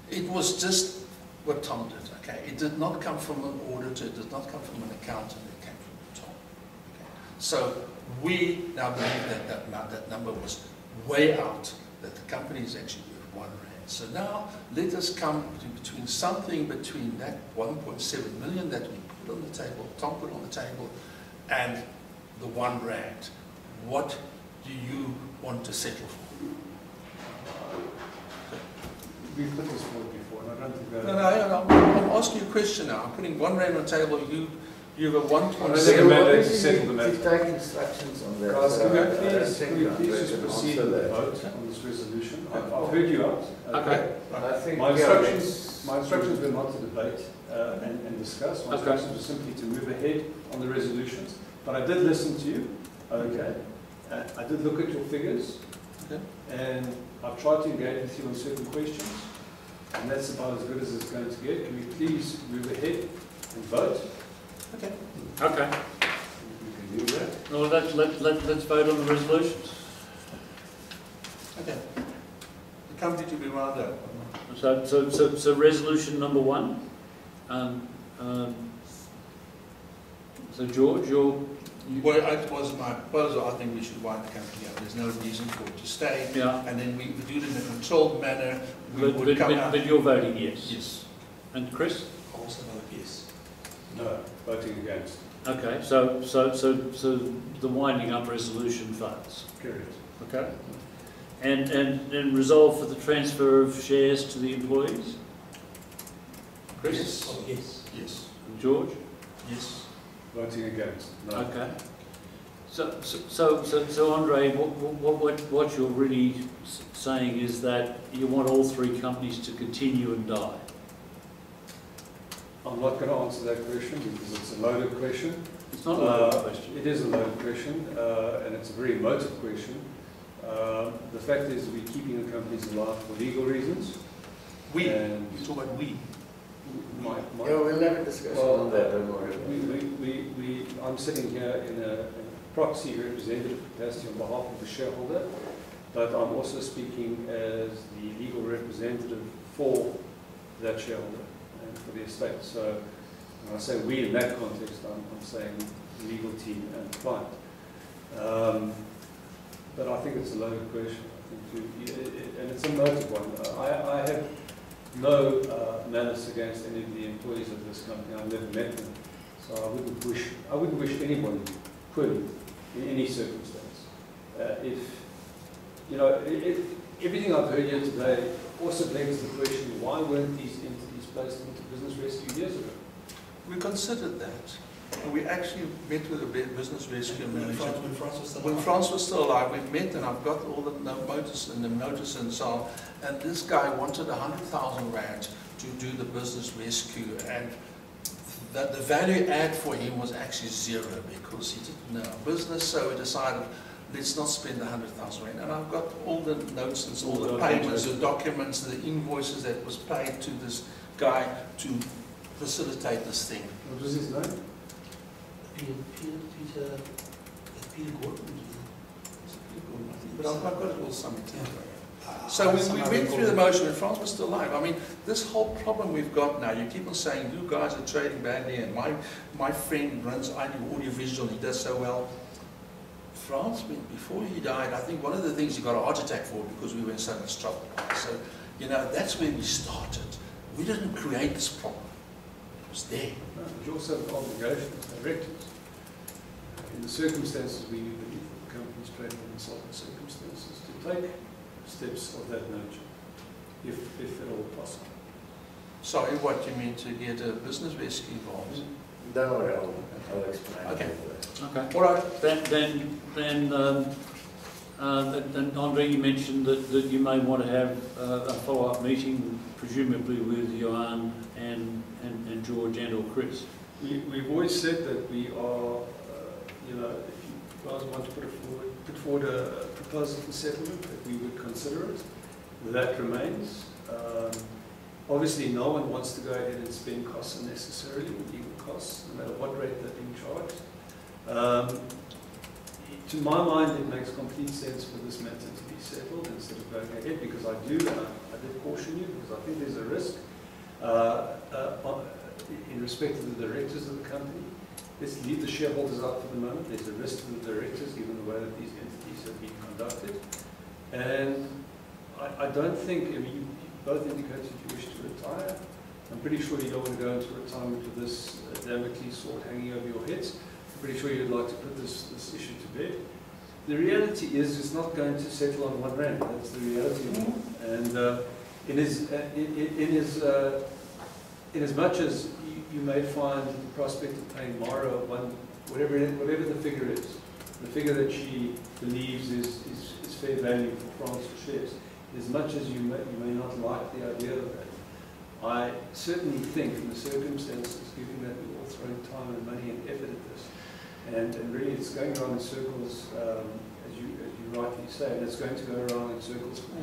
It was just what Tom did, okay. It did not come from an auditor, it did not come from an accountant, it came from Tom. Okay? So we now believe that number was way out, that the company is actually worth R1. So now let us come between something between that 1.7 million that we put on the table, Tom put on the table, and the R1. What do you want to settle for? We've put this forward before, and I don't think that... No, I'm asking you a question now. I'm putting R1 on the table, you have a 1.7 mandate to settle the matter. Please take instructions on that. Guys, please just can proceed answer with the that. vote on this resolution. I've heard you out. Okay. I think My instructions were not to debate and discuss. My instructions were simply to move ahead on the resolutions. But I did listen to you. Okay. I did look at your figures. Okay. And I've tried to engage with you on certain questions. And that's about as good as it's going to get. Can we please move ahead and vote? Okay. Okay. We can do that. Well, let's vote on the resolutions. Okay. The company to be wound up. So resolution number 1. So George, Well, it was my proposal. I think we should wind the company up. There's no reason for it to stay. Yeah. And then we do it in a controlled manner. But you're voting yes. Yes. And Chris? Also vote yes. No, voting against. Okay. So the winding up resolution fails. Period. Okay. And resolve for the transfer of shares to the employees? Chris? Yes. Oh, yes. Yes. And George? Yes. Voting against. No. Okay. So Andre, what you're really saying is that you want all 3 companies to continue and die? I'm not going to answer that question because it's a loaded question. It's not a loaded question. It is a loaded question, and it's a very emotive question. The fact is we're keeping the companies alive for legal reasons. We. And You talk about we. my, Yeah, we'll have a discussion on that, don't worry. I'm sitting here in a proxy representative capacity on behalf of the shareholder, but I'm also speaking as the legal representative for that shareholder and for the estate. So when I say we in that context, I'm saying legal team and client. But I think it's a loaded question. I think and it's a motive one. I have no malice against any of the employees of this company. I've never met them, so I wouldn't wish anybody could in any circumstance. Everything I've heard here today also begs the question: why weren't these entities placed into business rescue years ago? We considered that. We actually met with a business rescue manager. When France was still alive, we met, and I've got all the notice and so on. And this guy wanted 100,000 rand to do the business rescue, and that the value add for him was actually 0 because he didn't know business. So we decided, let's not spend 100,000 rand. And I've got all the notes and all the payments, the documents, the invoices that was paid to this guy to facilitate this thing. What was his name? Peter Gordon. But I've got it all somewhere. So we went through the motion, and France was still alive. I mean, this whole problem we've got now, you keep on saying, you guys are trading badly, and my friend runs audiovisual, he does so well. France, before he died, I think one of the things he got a heart attack for because we were in so much trouble. So, you know, that's where we started. We didn't create this problem. It was there. No, but you also have an obligation as directors. In the circumstances we believe that the company's trading in insolvent circumstances to take steps of that nature, if at all possible. Sorry, what do you mean, to get a business risk involved? Don't worry, I'll explain. Okay. Okay. All right. Then Andre, you mentioned that you may want to have a follow-up meeting, presumably with Johan and George and or Chris. We've always said that we are, you know, if you guys want to put forward a proposal for settlement, that we would consider it. That remains. Obviously, no one wants to go ahead and spend costs unnecessarily, legal costs, no matter what rate they're being charged. To my mind, it makes complete sense for this matter to be settled instead of going ahead, because I did caution you, because I think there's a risk in respect to the directors of the company. Let's leave the shareholders out for the moment. There's a risk to the directors given the way that these entities have been conducted. And I don't think, I mean, you both indicated you wish to retire. I'm pretty sure you don't want to go into retirement with this Damocles sword hanging over your heads. I'm pretty sure you'd like to put this issue to bed. The reality is it's not going to settle on R1. That's the reality of it. And in as much as you may find the prospect of paying Mara whatever the figure is, the figure that she believes is fair value for France shares, as much as you may not like the idea of that, I certainly think in the circumstances, given that we're all throwing time and money and effort at this, and really it's going around in circles, as you rightly say, and it's going to go around in circles for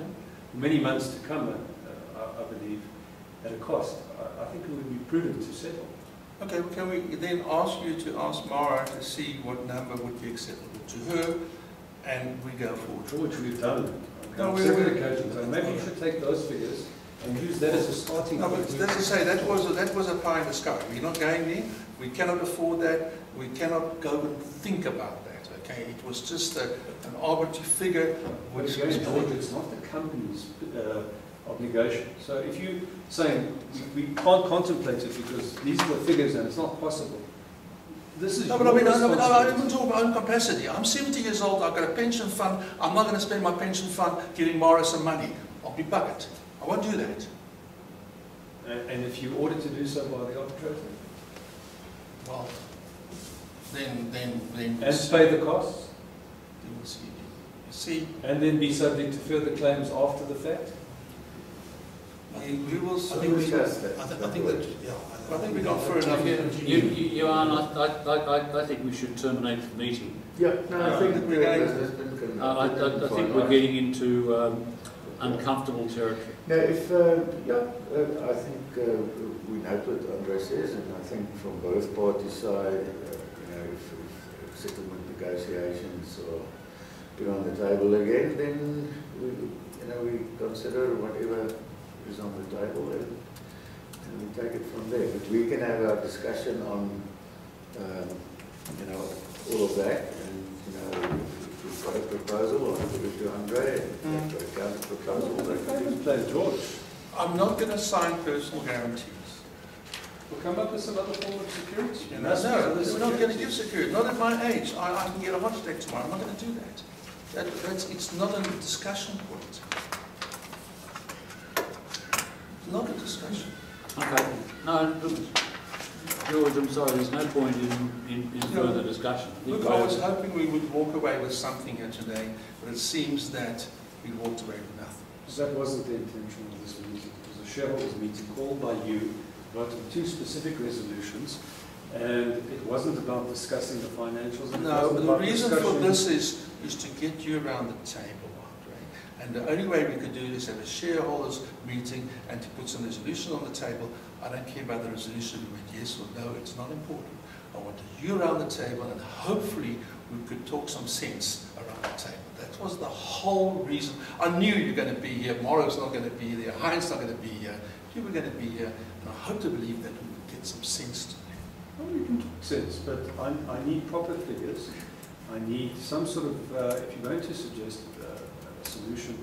many months to come, I believe, at a cost. I think it would be prudent to settle. Okay, well, can we then ask you to ask Mara to see what number would be acceptable to her, and we go forward. Which we've done. No, several occasions. So maybe you should take those figures and use that as a starting point. No, but as I say, that was a pie in the sky. We're not going there. We cannot afford that. We cannot go and think about that. Okay, it was just an arbitrary figure. Which is George, it's not the company's obligation. So if you're saying we can't contemplate it because these are the figures and it's not possible. This is no, but I mean, I even talk about my own capacity. I'm 70 years old, I've got a pension fund, I'm not going to spend my pension fund giving Mara some money. I'll be buggered. I won't do that. And if you order to do so by the arbitrator? Well, then and pay the costs? Then we'll see. You see? And then be subject to further claims after the fact? We will. I think we've gone far enough. Johan, I think we should terminate the meeting. Yeah, no, I think we're going I think we're getting into uncomfortable territory. Now, if I think we note what Andre says, and I think from both parties' side, if settlement negotiations are put on the table again, then we consider whatever is on the table and we take it from there. But we can have our discussion on all of that, and if we've got a proposal, I'll give it to Andre, and if we've got a counter proposal, George. I'm not going to sign personal guarantees. We'll come up with some other form of security. No, we're not going to give security. Not at my age. I can get a heart attack tomorrow. I'm not going to do that. It's not a discussion point. Not a discussion. Okay. No, George, I'm sorry, there's no point in further discussion. Look, I was hoping we would walk away with something here today, but it seems that we walked away with nothing. So that wasn't the intention of this meeting. It was a shareholders meeting called by you, voting 2 specific resolutions, and it wasn't about discussing the financials. No, but the reason for this is to get you around the table. And the only way we could do this is have a shareholders meeting and to put some resolution on the table. I don't care about the resolution, we went yes or no, it's not important. I wanted you around the table and hopefully we could talk some sense around the table. That was the whole reason. I knew you were going to be here, Morrow's not going to be there, Heinz not going to be here, you were going to be here, and I hope to believe that we would get some sense to it. Well, we can talk sense, but I need proper figures. I need some sort of, if you're going to suggest a solution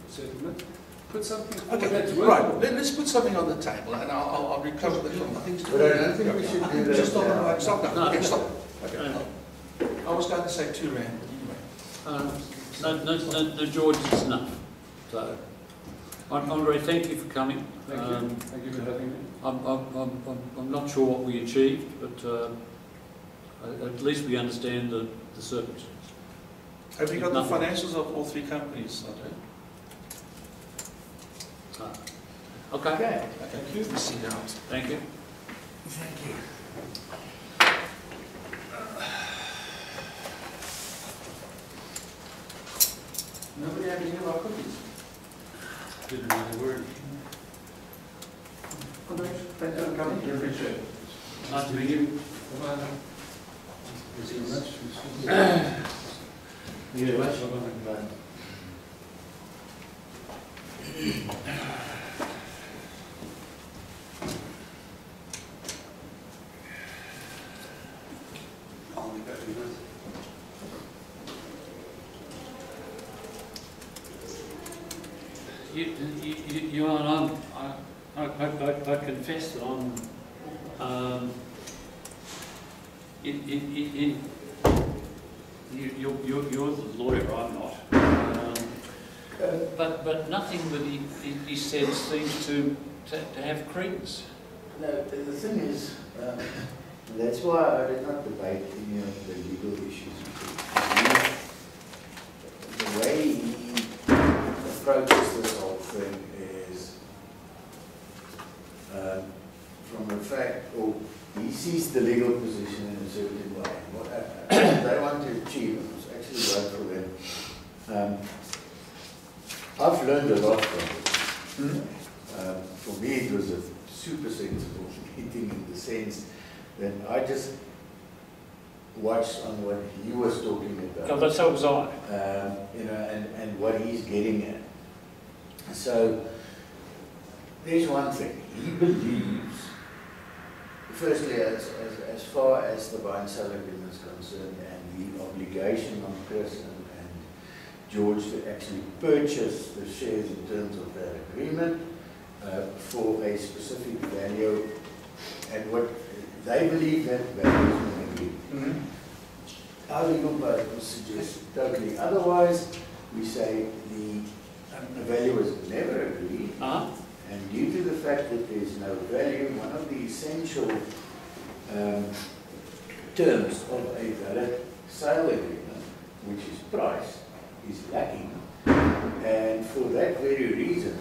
for settlement, put something forward that's Okay, workable. right. Let's put something on the table, and I'll recover the comment. But I don't think we should do that. Just stop. now. Stop now. No. Okay, stop. Okay. Uh, I was going to say 2 rand, but anyway. no, George, it's enough. So, Andre, thank you for coming. Thank you. Thank you for having me. I'm not sure what we achieved, but at least we understand the circumstances. Have you got Nothing. the financials of all 3 companies, Andre? Okay. Okay. Thank you. We see you out. Thank you. Thank you. Nobody had any of our cookies? Didn't know the word. Andre, thank you for coming. We appreciate it. Nice to meet you. Thank you very much. Yeah, much. I'll be back in a minute. You and I confess that I'm you're the lawyer, I'm not. But nothing that he said seems to have credence. No, the thing is, that's why I did not debate any of the legal issues. The way he approaches this whole thing is from the fact, or he sees the legal position in a certain way. What they want to achieve, it was actually right for them. I've learned a lot from it. For me, it was a super sensible meeting in the sense that I just watched on what he was talking about. No, but so was I. You know, and what he's getting at. So, there's one thing. He believes, firstly, as far as the buy and sell agreement is concerned, and the obligation on Chris and George to actually purchase the shares in terms of that agreement for a specific value, and what they believe that value is going to be. Our legal partners suggest totally otherwise. We say the value is never agreed, and due to the fact that there is no value, one of the essential terms of a valid sale agreement, which is price, is lacking, and for that very reason,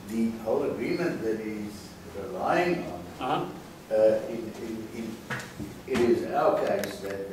the whole agreement that is relying on, it is our case that